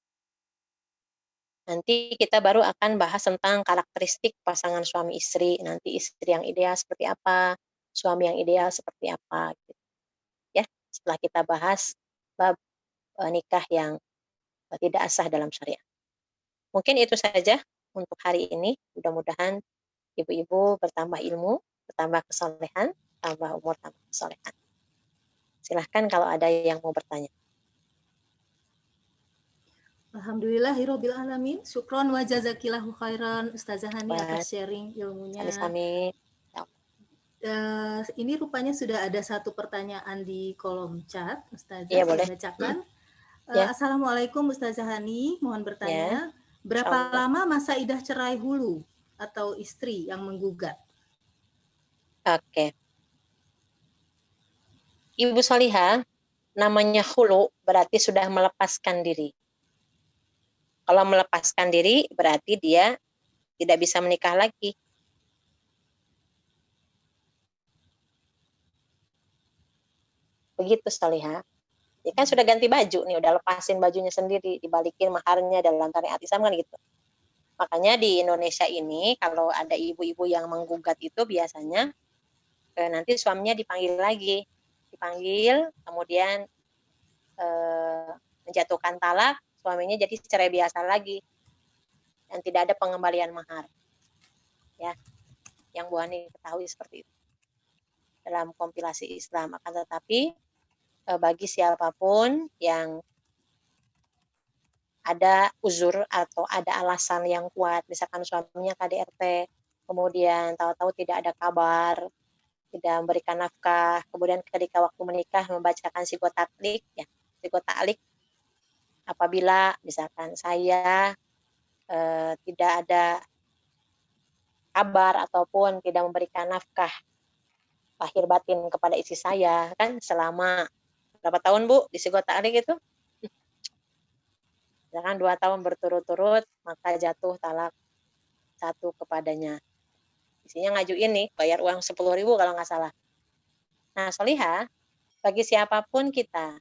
Nanti kita baru akan bahas tentang karakteristik pasangan suami istri. Nanti istri yang ideal seperti apa, suami yang ideal seperti apa. Gitu. Ya, setelah kita bahas bab nikah yang tidak sah dalam syariat. Mungkin itu saja untuk hari ini. Mudah-mudahan ibu-ibu bertambah ilmu, bertambah kesolehan, tambah umur, tambah kesolehan. Silahkan kalau ada yang mau bertanya. Alhamdulillahirabbil alamin. Syukron wa jazakillahu khairan Ustazah Hani atas Baik, sharing ilmunya. sami-sami. Ini rupanya sudah ada satu pertanyaan di kolom chat, Ustazah, Iya, saya boleh. bacakan. Ya, Assalamualaikum Ustazah Hani, mohon bertanya, berapa insyaallah. lama masa idah cerai hulu atau istri yang menggugat? Oke. Ibu Solihah, namanya khulu berarti sudah melepaskan diri. Kalau melepaskan diri berarti dia tidak bisa menikah lagi. Begitu Solihah. Ya kan sudah ganti baju nih, udah lepasin bajunya sendiri, dibalikin maharnya dalam syariat Islam kan gitu. Makanya di Indonesia ini kalau ada ibu-ibu yang menggugat itu biasanya nanti suaminya dipanggil lagi, kemudian menjatuhkan talak, suaminya jadi cerai biasa lagi dan tidak ada pengembalian mahar. Ya, yang Bu Hani ketahui seperti itu dalam kompilasi Islam. Akan tetapi bagi siapapun yang ada uzur atau ada alasan yang kuat, misalkan suaminya KDRT, kemudian tahu-tahu tidak ada kabar, tidak memberikan nafkah, kemudian ketika waktu menikah membacakan sigot taklik, ya, sigot taklik, apabila misalkan saya tidak ada kabar ataupun tidak memberikan nafkah lahir batin kepada istri saya, kan selama berapa tahun Bu di sigot taklik itu? Misalkan 2 tahun berturut-turut, maka jatuh talak 1 kepadanya. Isinya ngajuin nih, bayar uang 10.000 kalau nggak salah. Nah, Solihah, bagi siapapun kita,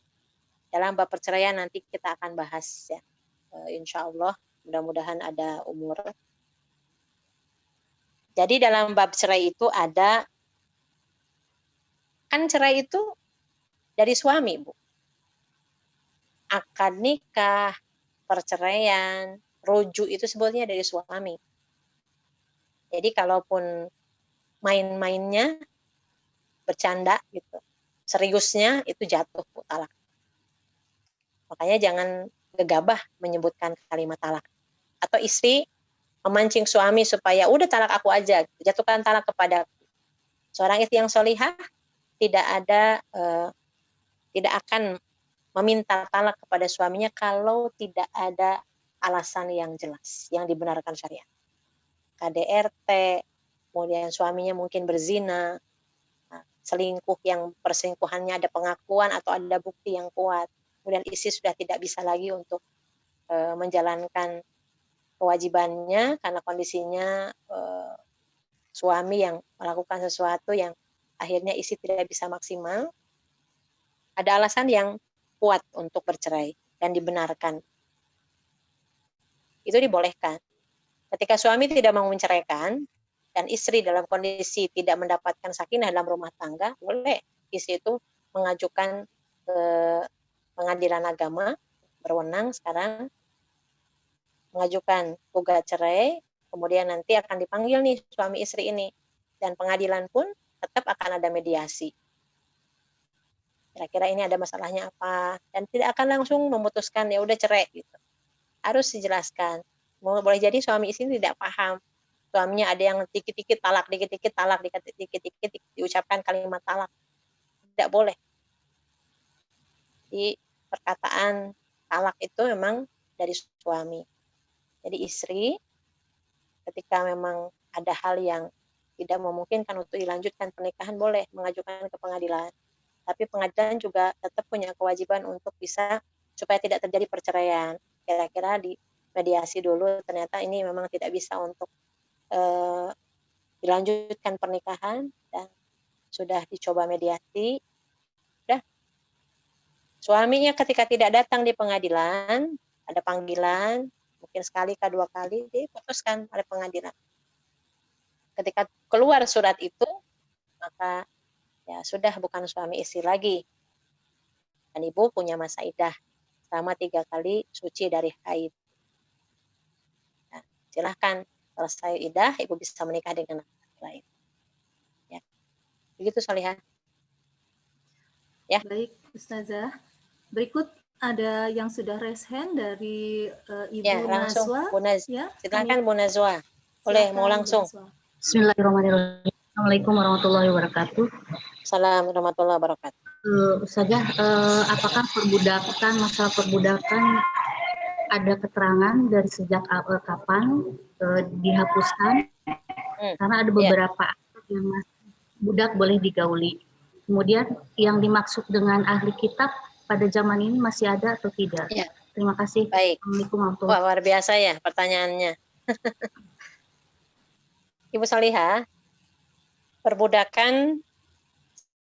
dalam bab perceraian nanti kita akan bahas ya. Insya Allah, mudah-mudahan ada umur. Jadi dalam bab cerai itu ada, kan cerai itu dari suami, Bu. Akad nikah, perceraian, rujuk itu sebetulnya dari suami. Jadi kalaupun main-mainnya, bercanda gitu, seriusnya itu jatuh Bu, talak. Makanya jangan gegabah menyebutkan kalimat talak. Atau istri memancing suami supaya udah talak aku aja, jatuhkan talak kepada seorang istri yang solihah tidak akan meminta talak kepada suaminya kalau tidak ada alasan yang jelas, yang dibenarkan syariat. KDRT, kemudian suaminya mungkin berzina, selingkuh yang perselingkuhannya ada pengakuan atau ada bukti yang kuat, kemudian istri sudah tidak bisa lagi untuk menjalankan kewajibannya karena kondisinya suami yang melakukan sesuatu yang akhirnya istri tidak bisa maksimal, ada alasan yang kuat untuk bercerai dan dibenarkan. Itu dibolehkan. Ketika suami tidak mau menceraikan dan istri dalam kondisi tidak mendapatkan sakinah dalam rumah tangga, boleh istri itu mengajukan ke pengadilan agama, berwenang sekarang, mengajukan gugat cerai, kemudian nanti akan dipanggil nih suami istri ini, dan pengadilan pun tetap akan ada mediasi. Kira-kira ini ada masalahnya apa, dan tidak akan langsung memutuskan ya udah cerai gitu. Harus dijelaskan. Boleh jadi suami istri tidak paham. Suaminya ada yang dikit-dikit talak, dikit-dikit talak, dikit-dikit diucapkan kalimat talak. Tidak boleh. Di perkataan talak itu memang dari suami. Jadi istri ketika memang ada hal yang tidak memungkinkan untuk dilanjutkan pernikahan, boleh mengajukan ke pengadilan. Tapi pengadilan juga tetap punya kewajiban untuk bisa supaya tidak terjadi perceraian. Kira-kira di mediasi dulu, ternyata ini memang tidak bisa untuk dilanjutkan pernikahan dan sudah dicoba mediasi, sudah suaminya ketika tidak datang di pengadilan, ada panggilan, mungkin sekali ke 2 kali, diputuskan oleh pengadilan. Ketika keluar surat itu, maka ya sudah bukan suami istri lagi. dan ibu punya masa iddah selama 3 kali suci dari haid. Nah, silahkan selesai iddah, ibu bisa menikah dengan laki lain. Ya. Begitu Solihah. Ya. Baik, Ustazah. Berikut ada yang sudah raise hand dari Ya, Ibu langsung Nazwa. Bu Naz. Ya, Silakan kami Bu Nazwa. Boleh mau silakan, Bu langsung. Nazwa. Bismillahirrahmanirrahim. Assalamualaikum warahmatullahi wabarakatuh. Assalamualaikum warahmatullahi wabarakatuh. Ustazah, apakah masalah perbudakan ada keterangan dari sejak kapan dihapuskan? Karena ada beberapa yang masih budak boleh digauli. Kemudian yang dimaksud dengan ahli kitab pada zaman ini masih ada atau tidak? Ya. Terima kasih. Baik. Assalamualaikum warahmatullahi Wah, luar biasa ya pertanyaannya. Ibu Solihah, perbudakan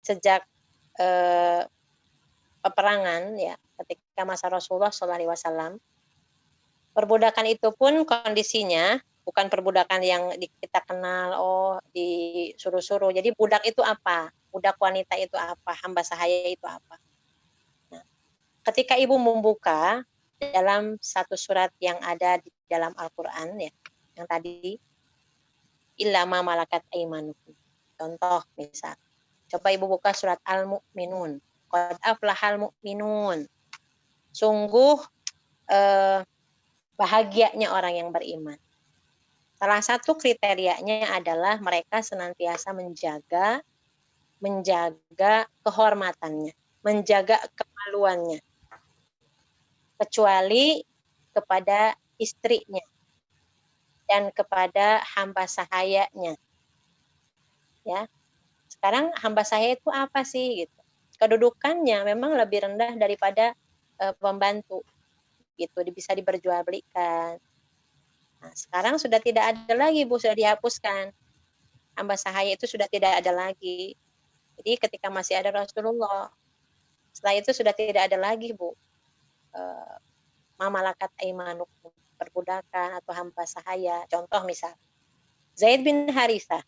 sejak peperangan ya, ketika masa Rasulullah SAW, perbudakan itu pun kondisinya bukan perbudakan yang kita kenal, disuruh-suruh. Jadi budak itu apa? Budak wanita itu apa? Hamba sahaya itu apa? Nah, ketika ibu membuka dalam satu surat yang ada di dalam Al-Quran ya, yang tadi, illa ma malakat aimanukum. Contoh misal, coba ibu buka surat Al-Mu'minun. Qad aflahal mu'minun. Sungguh bahagianya orang yang beriman. Salah satu kriterianya adalah mereka senantiasa menjaga kehormatannya, menjaga kemaluannya, kecuali kepada istrinya dan kepada hamba sahayanya. Ya, sekarang hamba sahaya itu apa sih? Gitu. Kedudukannya memang lebih rendah daripada pembantu, gitu, bisa diperjualbelikan. Nah, sekarang sudah tidak ada lagi, Bu, sudah dihapuskan. Hamba sahaya itu sudah tidak ada lagi. Jadi ketika masih ada Rasulullah, setelah itu sudah tidak ada lagi, Bu. Mamalakat aimanukum, perbudakan atau hamba sahaya. Contoh misal, Zaid bin Harithah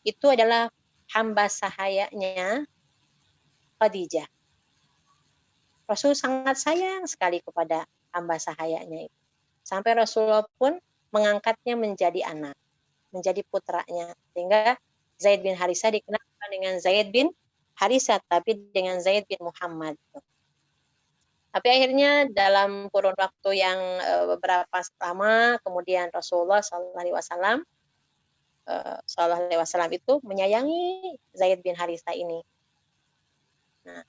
itu adalah hamba sahayanya Khadijah. Rasul sangat sayang sekali kepada hamba sahayanya itu. Sampai Rasulullah pun mengangkatnya menjadi anak, menjadi putranya. Sehingga Zaid bin Harithah dikenal dengan Zaid bin Harithah, tapi dengan Zaid bin Muhammad. Tapi akhirnya dalam kurun waktu yang beberapa lama, kemudian Rasulullah SAW itu menyayangi Zaid bin Harithah ini. Nah,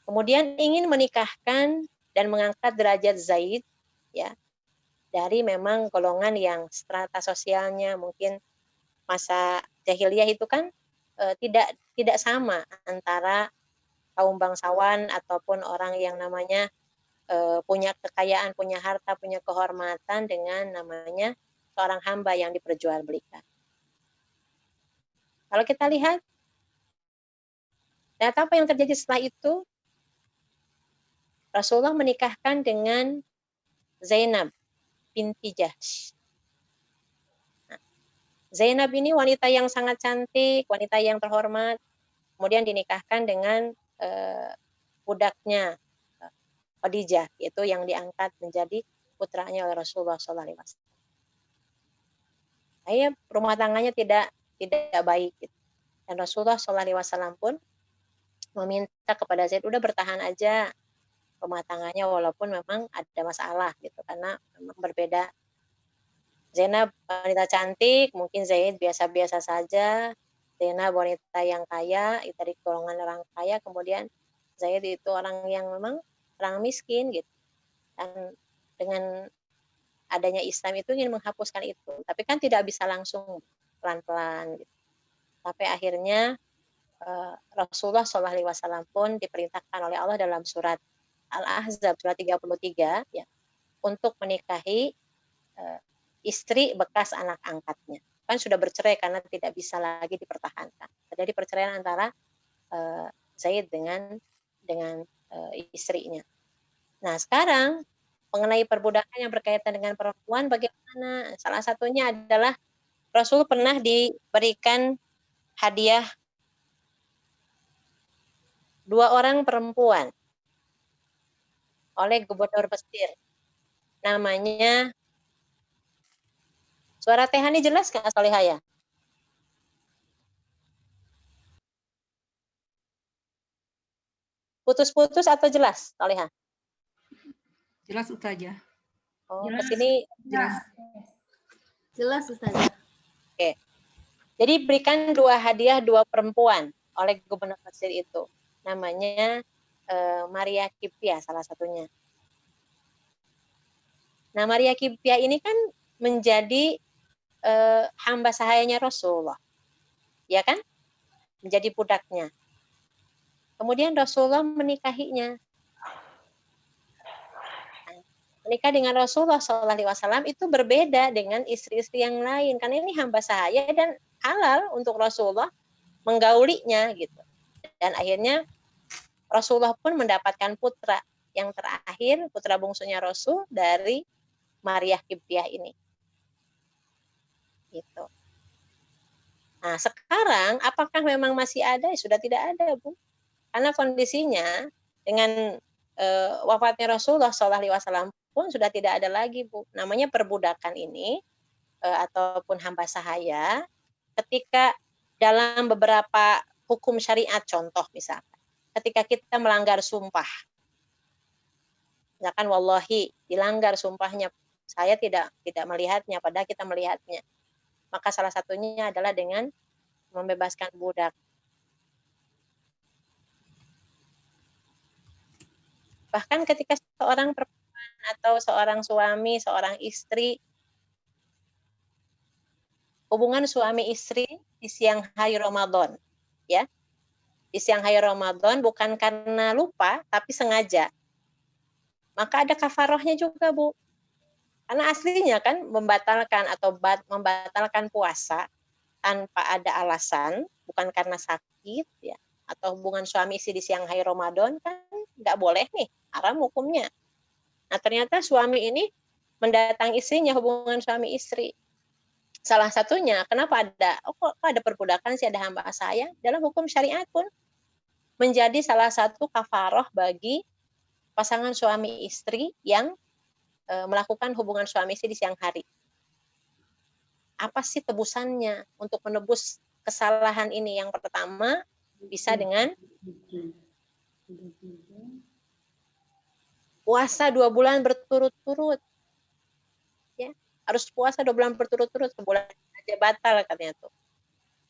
kemudian ingin menikahkan dan mengangkat derajat Zaid, ya, dari memang golongan yang strata sosialnya mungkin masa jahiliyah itu kan tidak sama antara kaum bangsawan ataupun orang yang namanya punya kekayaan, punya harta, punya kehormatan dengan namanya seorang hamba yang diperjualbelikan. Kalau kita lihat, dan apa yang terjadi setelah itu? Rasulullah menikahkan dengan Zainab binti Jahsy. Nah, Zainab ini wanita yang sangat cantik, wanita yang terhormat, kemudian dinikahkan dengan budaknya Khadijah, yaitu yang diangkat menjadi putranya oleh Rasulullah SAW. Rumah tangganya tidak baik. Dan Rasulullah SAW pun meminta kepada Zaid, udah bertahan aja rumah tangganya walaupun memang ada masalah gitu, karena memang berbeda. Zainab wanita cantik, mungkin Zaid biasa-biasa saja. Zainab wanita yang kaya, dari golongan orang kaya, kemudian Zaid itu orang yang memang orang miskin gitu. Dan dengan adanya Islam itu ingin menghapuskan itu, tapi kan tidak bisa langsung, pelan-pelan gitu. Sampai akhirnya Rasulullah SAW pun diperintahkan oleh Allah dalam surat Al-Ahzab surat 33 ya, untuk menikahi istri bekas anak angkatnya. Kan sudah bercerai karena tidak bisa lagi dipertahankan. Terjadi perceraian antara Zaid dengan istrinya. Nah, sekarang mengenai perbudakan yang berkaitan dengan perempuan bagaimana? Salah satunya adalah Rasul pernah diberikan hadiah 2 orang perempuan oleh gubernur Mesir. Namanya, suara Tehani jelas nggak Solihah ya? Putus-putus atau jelas Solihah? Jelas Ustazah. Oh, Jelas. kesini Jelas. Jelas Ustazah. Oke. Jadi berikan 2 hadiah 2 perempuan oleh gubernur Mesir itu. Namanya Maria Kipia salah satunya. Nah, Maria Kipia ini kan menjadi hamba sahayanya Rasulullah. Ya kan? Menjadi budaknya. Kemudian Rasulullah menikahinya. Menikah dengan Rasulullah SAW itu berbeda dengan istri-istri yang lain. Karena ini hamba sahaya dan halal untuk Rasulullah menggaulinya gitu. Dan akhirnya Rasulullah pun mendapatkan putra yang terakhir, putra bungsunya Rasul dari Maria Kiptiah ini. Gitu. Nah, sekarang apakah memang masih ada? Sudah tidak ada, Bu. Karena kondisinya dengan wafatnya Rasulullah SAW pun sudah tidak ada lagi, Bu. Namanya perbudakan ini ataupun hamba sahaya ketika dalam beberapa hukum syariat, contoh misalkan, ketika kita melanggar sumpah, misalkan wallahi dilanggar sumpahnya, saya tidak melihatnya, padahal kita melihatnya, maka salah satunya adalah dengan membebaskan budak. Bahkan ketika seorang perempuan atau seorang suami, seorang istri, hubungan suami istri di siang hari Ramadan, ya, di siang hari Ramadan bukan karena lupa, tapi sengaja, maka ada kafarohnya juga, Bu. Karena aslinya kan membatalkan atau membatalkan puasa tanpa ada alasan, bukan karena sakit, ya, atau hubungan suami istri di siang hari Ramadan kan nggak boleh nih, haram hukumnya. Nah, ternyata suami ini mendatangi istrinya, hubungan suami istri. Salah satunya, kenapa ada, kok ada perbudakan sih, ada hamba saya, dalam hukum syariat pun menjadi salah satu kafaroh bagi pasangan suami istri yang melakukan hubungan suami istri di siang hari. Apa sih tebusannya untuk menebus kesalahan ini? Yang pertama, bisa dengan puasa 2 bulan berturut-turut. Ya, harus puasa 2 bulan berturut-turut, sebulan aja batal katanya tuh.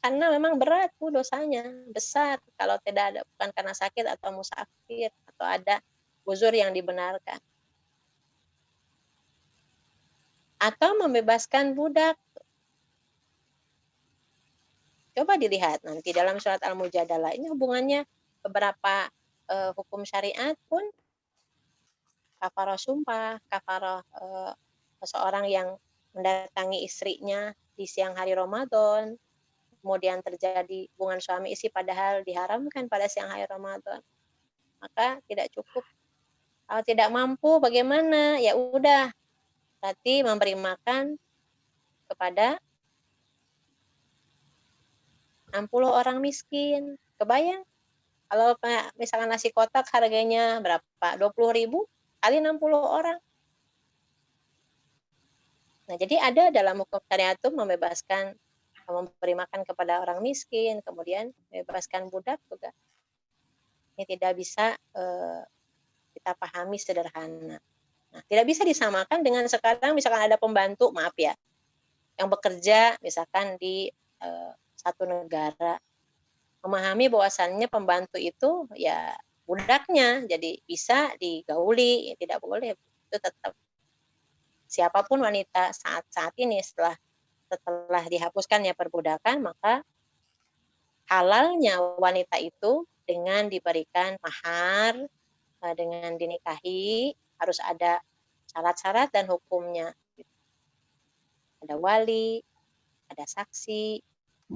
Karena memang berat tuh dosanya, besar kalau tidak ada, bukan karena sakit atau musafir atau ada uzur yang dibenarkan. Atau membebaskan budak. Coba dilihat nanti dalam surat Al-Mujadalah, ini hubungannya beberapa hukum syariat pun, kafarah sumpah, kafarah seseorang yang mendatangi istrinya di siang hari Ramadan, kemudian terjadi hubungan suami istri padahal diharamkan pada siang hari Ramadan, maka tidak cukup. Kalau tidak mampu bagaimana? Ya udah, berarti memberi makan kepada 60 orang miskin. Kebayang? Kalau misalkan nasi kotak harganya berapa? 20.000 kali 60 orang. Nah, jadi ada dalam hukum syariat itu membebaskan, memberi makan kepada orang miskin, kemudian membebaskan budak juga. Ini tidak bisa kita pahami sederhana. Nah, tidak bisa disamakan dengan sekarang misalkan ada pembantu, maaf ya, yang bekerja misalkan di satu negara, memahami bahwasannya pembantu itu ya budaknya, jadi bisa digauli, tidak boleh. Itu tetap siapapun wanita saat ini setelah dihapuskannya perbudakan, maka halalnya wanita itu dengan diberikan mahar, dengan dinikahi, harus ada syarat-syarat dan hukumnya. Ada wali, ada saksi,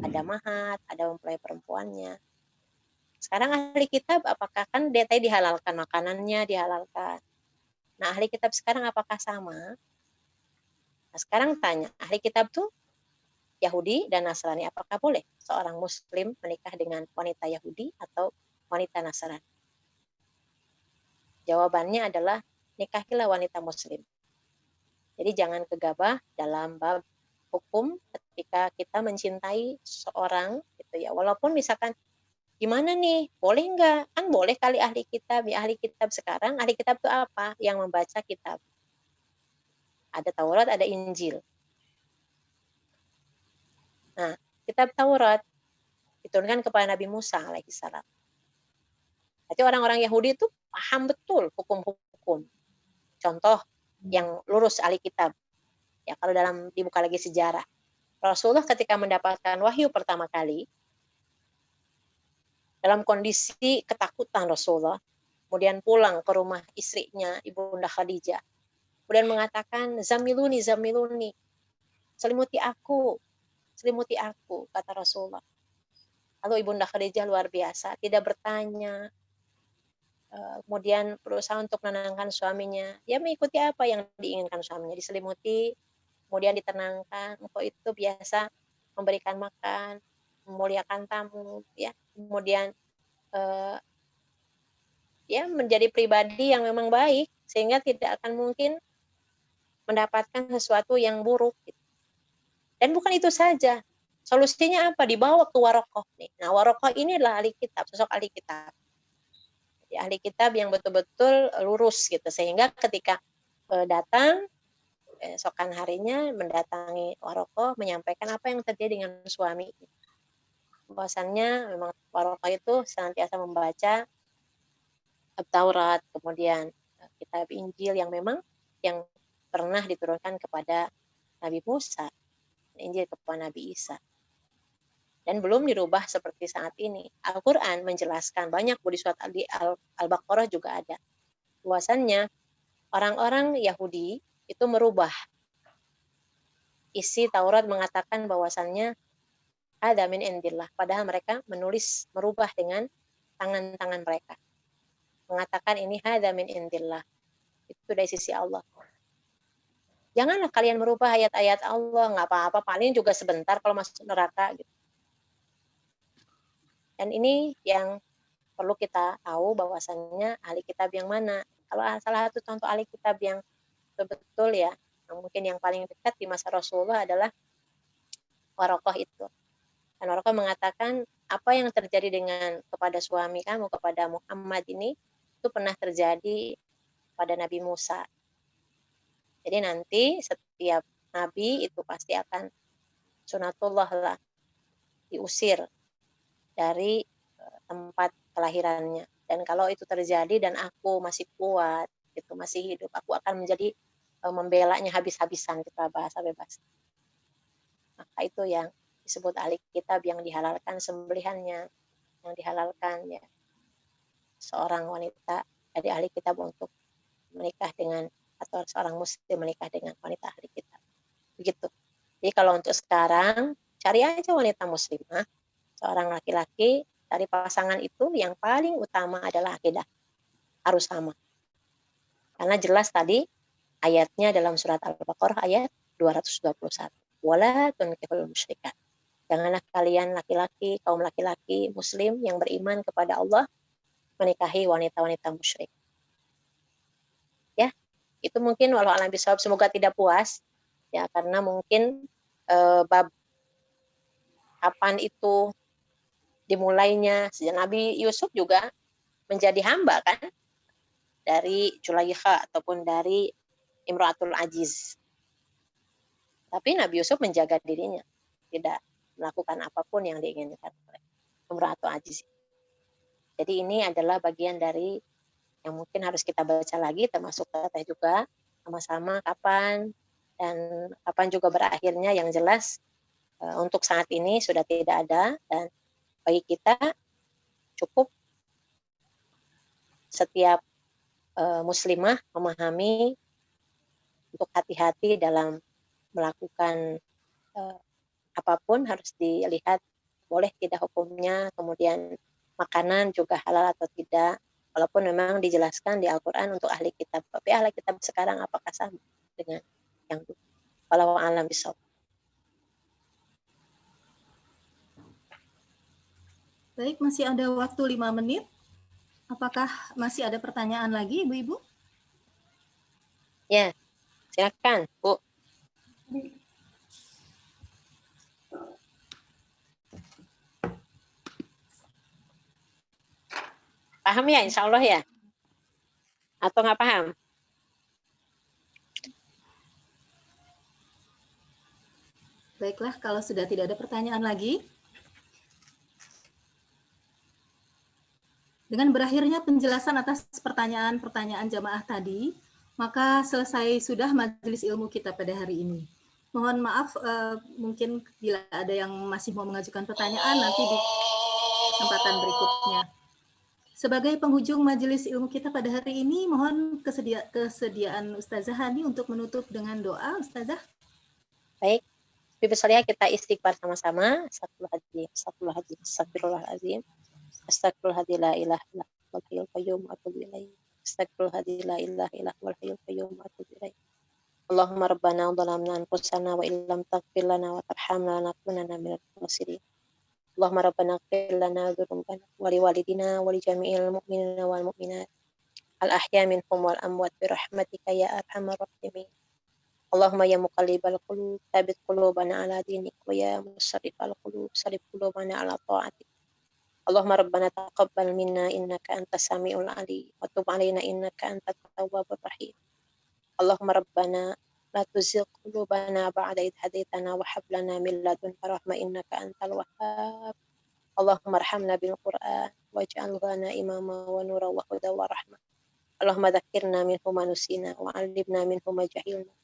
ada mahar, ada mempelai perempuannya. Sekarang ahli kitab, apakah kan tadi dihalalkan, makanannya dihalalkan. Nah, ahli kitab sekarang apakah sama? Nah, sekarang tanya, ahli kitab tuh Yahudi dan Nasrani, apakah boleh seorang Muslim menikah dengan wanita Yahudi atau wanita Nasrani? Jawabannya adalah nikahilah wanita muslim. Jadi jangan gegabah dalam bab hukum ketika kita mencintai seorang gitu ya. Walaupun misalkan gimana nih, boleh nggak? Kan boleh kali ahli kitab. Ya ahli kitab sekarang, ahli kitab itu apa? Yang membaca kitab. Ada Taurat, ada Injil. Nah, kitab Taurat diturunkan kepada Nabi Musa alaihissalam. Jadi orang-orang Yahudi itu paham betul hukum-hukum. Contoh yang lurus ahli kitab. Ya, kalau dalam dibuka lagi sejarah. Rasulullah ketika mendapatkan wahyu pertama kali, dalam kondisi ketakutan Rasulullah, kemudian pulang ke rumah istrinya, Ibunda Khadijah. Kemudian mengatakan, zamiluni, zamiluni, selimuti aku, kata Rasulullah. Lalu Ibunda Khadijah luar biasa, tidak bertanya, kemudian berusaha untuk menenangkan suaminya. Dia mengikuti apa yang diinginkan suaminya, diselimuti, kemudian ditenangkan. Engkau itu biasa memberikan makan, memuliakan tamu, ya. Kemudian ya menjadi pribadi yang memang baik, sehingga tidak akan mungkin mendapatkan sesuatu yang buruk. Dan bukan itu saja. Solusinya apa? Dibawa ke Warokoh. Nah, Warokoh ini adalah ahli kitab, sosok ahli kitab. Jadi, ahli kitab yang betul-betul lurus gitu. Sehingga ketika datang, esokan harinya mendatangi Warokoh, menyampaikan apa yang terjadi dengan suami. Bahwasannya memang Warokoh itu senantiasa membaca Taurat, kemudian kitab Injil yang memang yang pernah diturunkan kepada Nabi Musa, Injil kepada Nabi Isa. Dan belum dirubah seperti saat ini. Al-Quran menjelaskan banyak di surat Al-Baqarah juga ada. Bahwasannya orang-orang Yahudi itu merubah isi Taurat, mengatakan bahwasannya ada min indillah. Padahal mereka merubah dengan tangan-tangan mereka. Mengatakan ini hada min indillah. Itu dari sisi Allah. Janganlah kalian merubah ayat-ayat Allah, nggak apa-apa, paling juga sebentar kalau masuk neraka. Gitu. Dan ini yang perlu kita tahu bahwasannya ahli kitab yang mana. Kalau salah satu contoh ahli kitab yang betul ya, mungkin yang paling dekat di masa Rasulullah adalah Warokoh itu. Dan Warokoh mengatakan apa yang terjadi kepada suami kamu, kepada Muhammad ini, itu pernah terjadi pada Nabi Musa. Jadi nanti setiap nabi itu pasti akan sunatullah lah, diusir dari tempat kelahirannya. Dan kalau itu terjadi dan aku masih kuat, itu masih hidup, aku akan menjadi membelanya habis-habisan, kita bahasa bebas. Maka itu yang disebut ahli kitab yang dihalalkan sembelihannya, yang dihalalkan ya seorang wanita dari ahli kitab untuk menikah dengan, atau seorang muslim menikah dengan wanita ahli kitab. Begitu. Jadi kalau untuk sekarang, cari aja wanita muslimah, seorang laki-laki, cari pasangan itu yang paling utama adalah akidah. Harus sama. Karena jelas tadi ayatnya dalam surat Al-Baqarah ayat 221. Wala tunkihul musyrikat. Janganlah kalian laki-laki, kaum laki-laki muslim yang beriman kepada Allah menikahi wanita-wanita musyrik. Ya, itu mungkin walau alam bisawab, semoga tidak puas ya, karena mungkin bab kapan itu dimulainya, sejak Nabi Yusuf juga menjadi hamba kan dari Zulaikha ataupun dari Imra'atul Aziz. Tapi Nabi Yusuf menjaga dirinya, tidak melakukan apapun yang diinginkan oleh Imra'atul Aziz. Jadi ini adalah bagian dari yang mungkin harus kita baca lagi, termasuk teteh juga, sama-sama kapan dan kapan juga berakhirnya. Yang jelas untuk saat ini sudah tidak ada, dan bagi kita cukup setiap muslimah memahami untuk hati-hati dalam melakukan apapun, harus dilihat boleh tidak hukumnya, kemudian makanan juga halal atau tidak, walaupun memang dijelaskan di Al-Quran untuk ahli kitab. Tapi ahli kitab sekarang apakah sama dengan yang dulu? Wallahu a'lam bishawab. Baik, masih ada waktu 5 menit. Apakah masih ada pertanyaan lagi, Ibu-Ibu? Silakan, Bu. Paham ya, insya Allah ya? Atau nggak paham? Baiklah, kalau sudah tidak ada pertanyaan lagi, dengan berakhirnya penjelasan atas pertanyaan-pertanyaan jamaah tadi, maka selesai sudah majelis ilmu kita pada hari ini. Mohon maaf, mungkin bila ada yang masih mau mengajukan pertanyaan nanti di kesempatan berikutnya. Sebagai penghujung majelis ilmu kita pada hari ini, mohon kesediaan Ustazah Hani untuk menutup dengan doa, Ustazah. Baik. Bibi Solihah, kita istighfar sama-sama. Astagfirullahaladzim, astagfirullahaladzim, astagfirullahaladzim. Astagfirullahaladzim, la ilaha illallah wal hayyul qayyum wa atubu ilaih. Astagfirullahaladzim, la ilaha illallah wal hayyul qayyum wa atubu ilaih. Allahumma rabbana dhalamna anfusana wa illam taghfir lana wa tarhamna lanakunanna minal khasirin. Allahumma rabbana ighfir lana dzunubana wa liwalidina wa li jami'il mu'minina wal mu'minat al ahya minhum wal amwat bi rahmatika ya arhamar rahimin. Allahumma ya muqallibal qulub tsabbit qulubana ala dinik wa ya musarrifal qulub sarrif qulubana ala ta'atik. Allahumma rabbana taqabbal minna innaka antas samiul alim wa tub alaina innaka antat tawwabur rahim. Allahumma rabbana la tuzigh qulubana ba'da idh hadaitana wa hab lana min ladunka rahmah innaka antal wahhab. Allahumma arhamna bil Qur'an waj'alhu lana imama wa nura wa huda wa rahmah. Allahumma dzakkirna minhu ma nusina wa 'allimna minhu ma jahilna.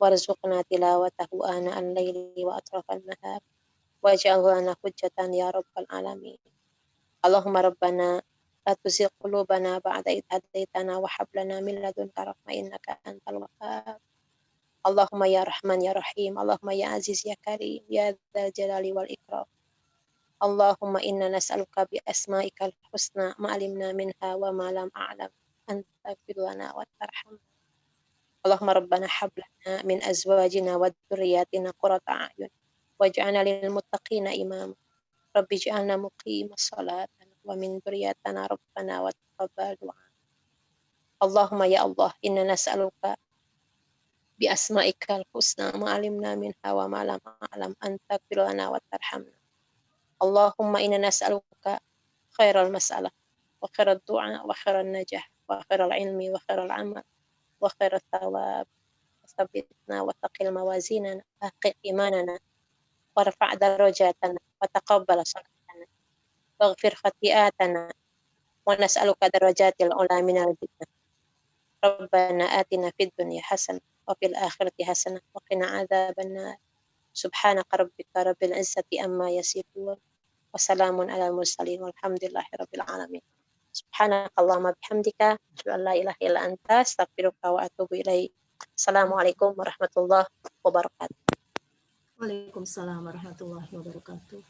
Warzuqna tilawatahu ana al-laili wa atrafan nahar waj'alhu lana hujjatan ya rabbal alamin. Allahumma rabbana la tuzigh qulubana ba'da idh hadaitana wa hab lana min ladunka rahmah innaka antal wahhab. Allahumma ya rahman ya rahim, Allahumma ya aziz ya karim, ya dzal jalali wal ikram. Allahumma inna nas'aluka bi asma'ikal husna ma 'alimna minha wa ma lam a'lam anta fir lana wa tarhamna. Allahumma rabbana hab lana min azwajina wa dzurriyyatina qurrata a'yun waj'alna lil muttaqina imama. Rabbi ij'alna muqimas salati wa min dzurriyyatina rabbana wa taqabbal du'a. Allahumma ya Allah, inna nas'aluka bi asma'ikal husna ma 'alimna minha wa ma lam a'lam anta fir lana wa tarhamna. Allahumma inna nas'aluka khairal mas'alah wa khairal du'a wa khairal najah wa khairal ilmi wa khairal amal wa khairat thawab. Tsabbitna wa taqil mawazinana haqiq imanana warfa' darajatana wa taqabbal salatana waghfir khati'atana wa nas'aluka darajatil ula minal jannah. Rabbana atina fid dunya hasanah wa fil akhirati hasanah wa qina adzabannar. Subhanaka rabbika rabbil izzati amma yasifun wa salamun alal mursalin walhamdulillahi rabbil alamin. Subhanakallahumma bihamdika asyhadu an la ilaha illa anta astaghfiruka wa atubu ilaik. Assalamualaikum warahmatullahi wabarakatuh. Waalaikumsalam warahmatullahi wabarakatuh.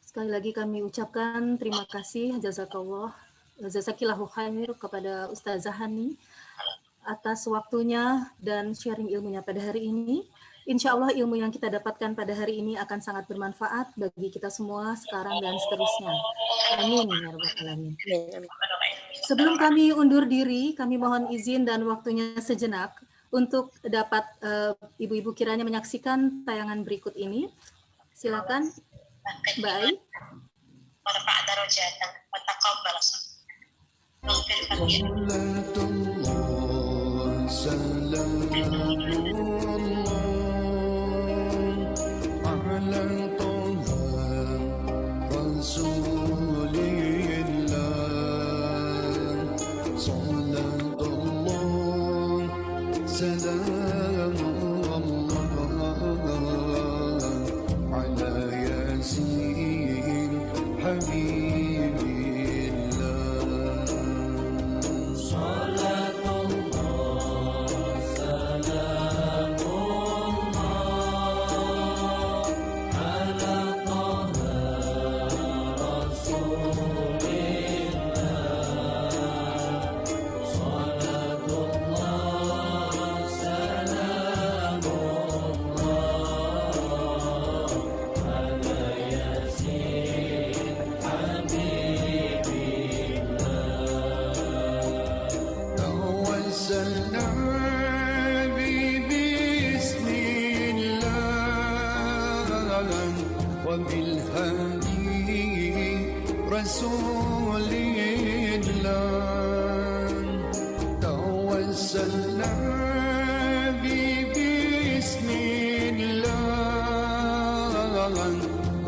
Sekali lagi kami ucapkan terima kasih jazakillahu khair kepada Ustazah Hani atas waktunya dan sharing ilmunya pada hari ini. Insya Allah ilmu yang kita dapatkan pada hari ini akan sangat bermanfaat bagi kita semua sekarang dan seterusnya. Amin ya rabbal alamin. Sebelum kami undur diri, kami mohon izin dan waktunya sejenak untuk dapat ibu-ibu kiranya menyaksikan tayangan berikut ini. Silakan, Mbak Ai. وبالهادي رسول الله توسلنا بسم الله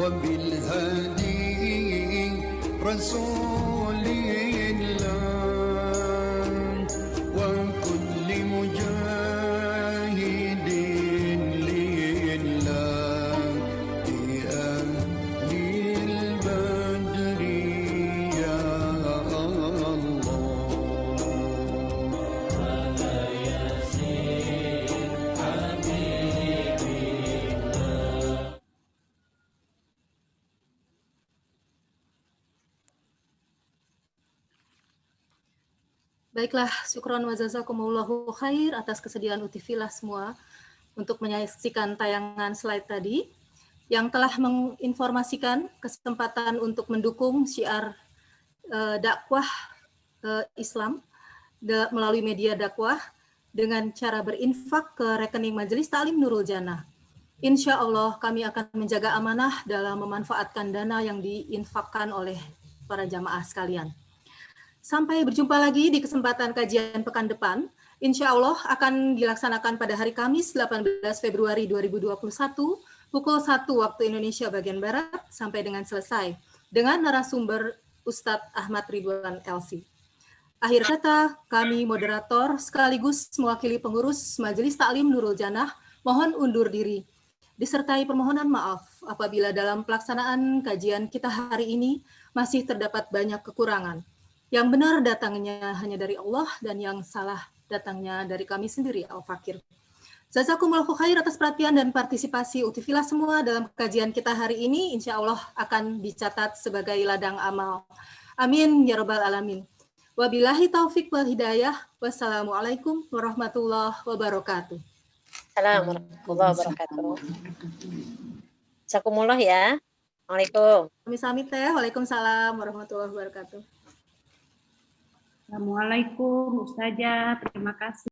وبالهادي رسول الله وكل مجاهد لله بأهل البدر يا الله. Baiklah, syukron wa jazakumullahu khair atas kesediaan Utifillah semua untuk menyaksikan tayangan slide tadi yang telah menginformasikan kesempatan untuk mendukung syiar dakwah Islam melalui media dakwah dengan cara berinfak ke rekening Majelis Ta'lim Nurul Jannah. Insya Allah kami akan menjaga amanah dalam memanfaatkan dana yang diinfakkan oleh para jamaah sekalian. Sampai berjumpa lagi di kesempatan kajian pekan depan. Insya Allah akan dilaksanakan pada hari Kamis 18 Februari 2021 pukul 1 waktu Indonesia bagian Barat sampai dengan selesai dengan narasumber Ustadz Ahmad Ridwan LC. Akhir kata, kami moderator sekaligus mewakili pengurus Majelis Ta'lim Nurul Jannah mohon undur diri, disertai permohonan maaf apabila dalam pelaksanaan kajian kita hari ini masih terdapat banyak kekurangan. Yang benar datangnya hanya dari Allah dan yang salah datangnya dari kami sendiri, Al-Fakir. Jazakumullahu khair atas perhatian dan partisipasi Utifillah semua dalam kajian kita hari ini, insya Allah akan dicatat sebagai ladang amal. Amin ya rabbal alamin. Wabillahi taufik wal hidayah. Wassalamualaikum warahmatullahi wabarakatuh. Assalamualaikum warahmatullahi wabarakatuh. Jazakumullah ya. Waalaikumsalam. Kami sami teh. Waalaikumsalam warahmatullahi wabarakatuh. Assalamualaikum Ustazah, terima kasih.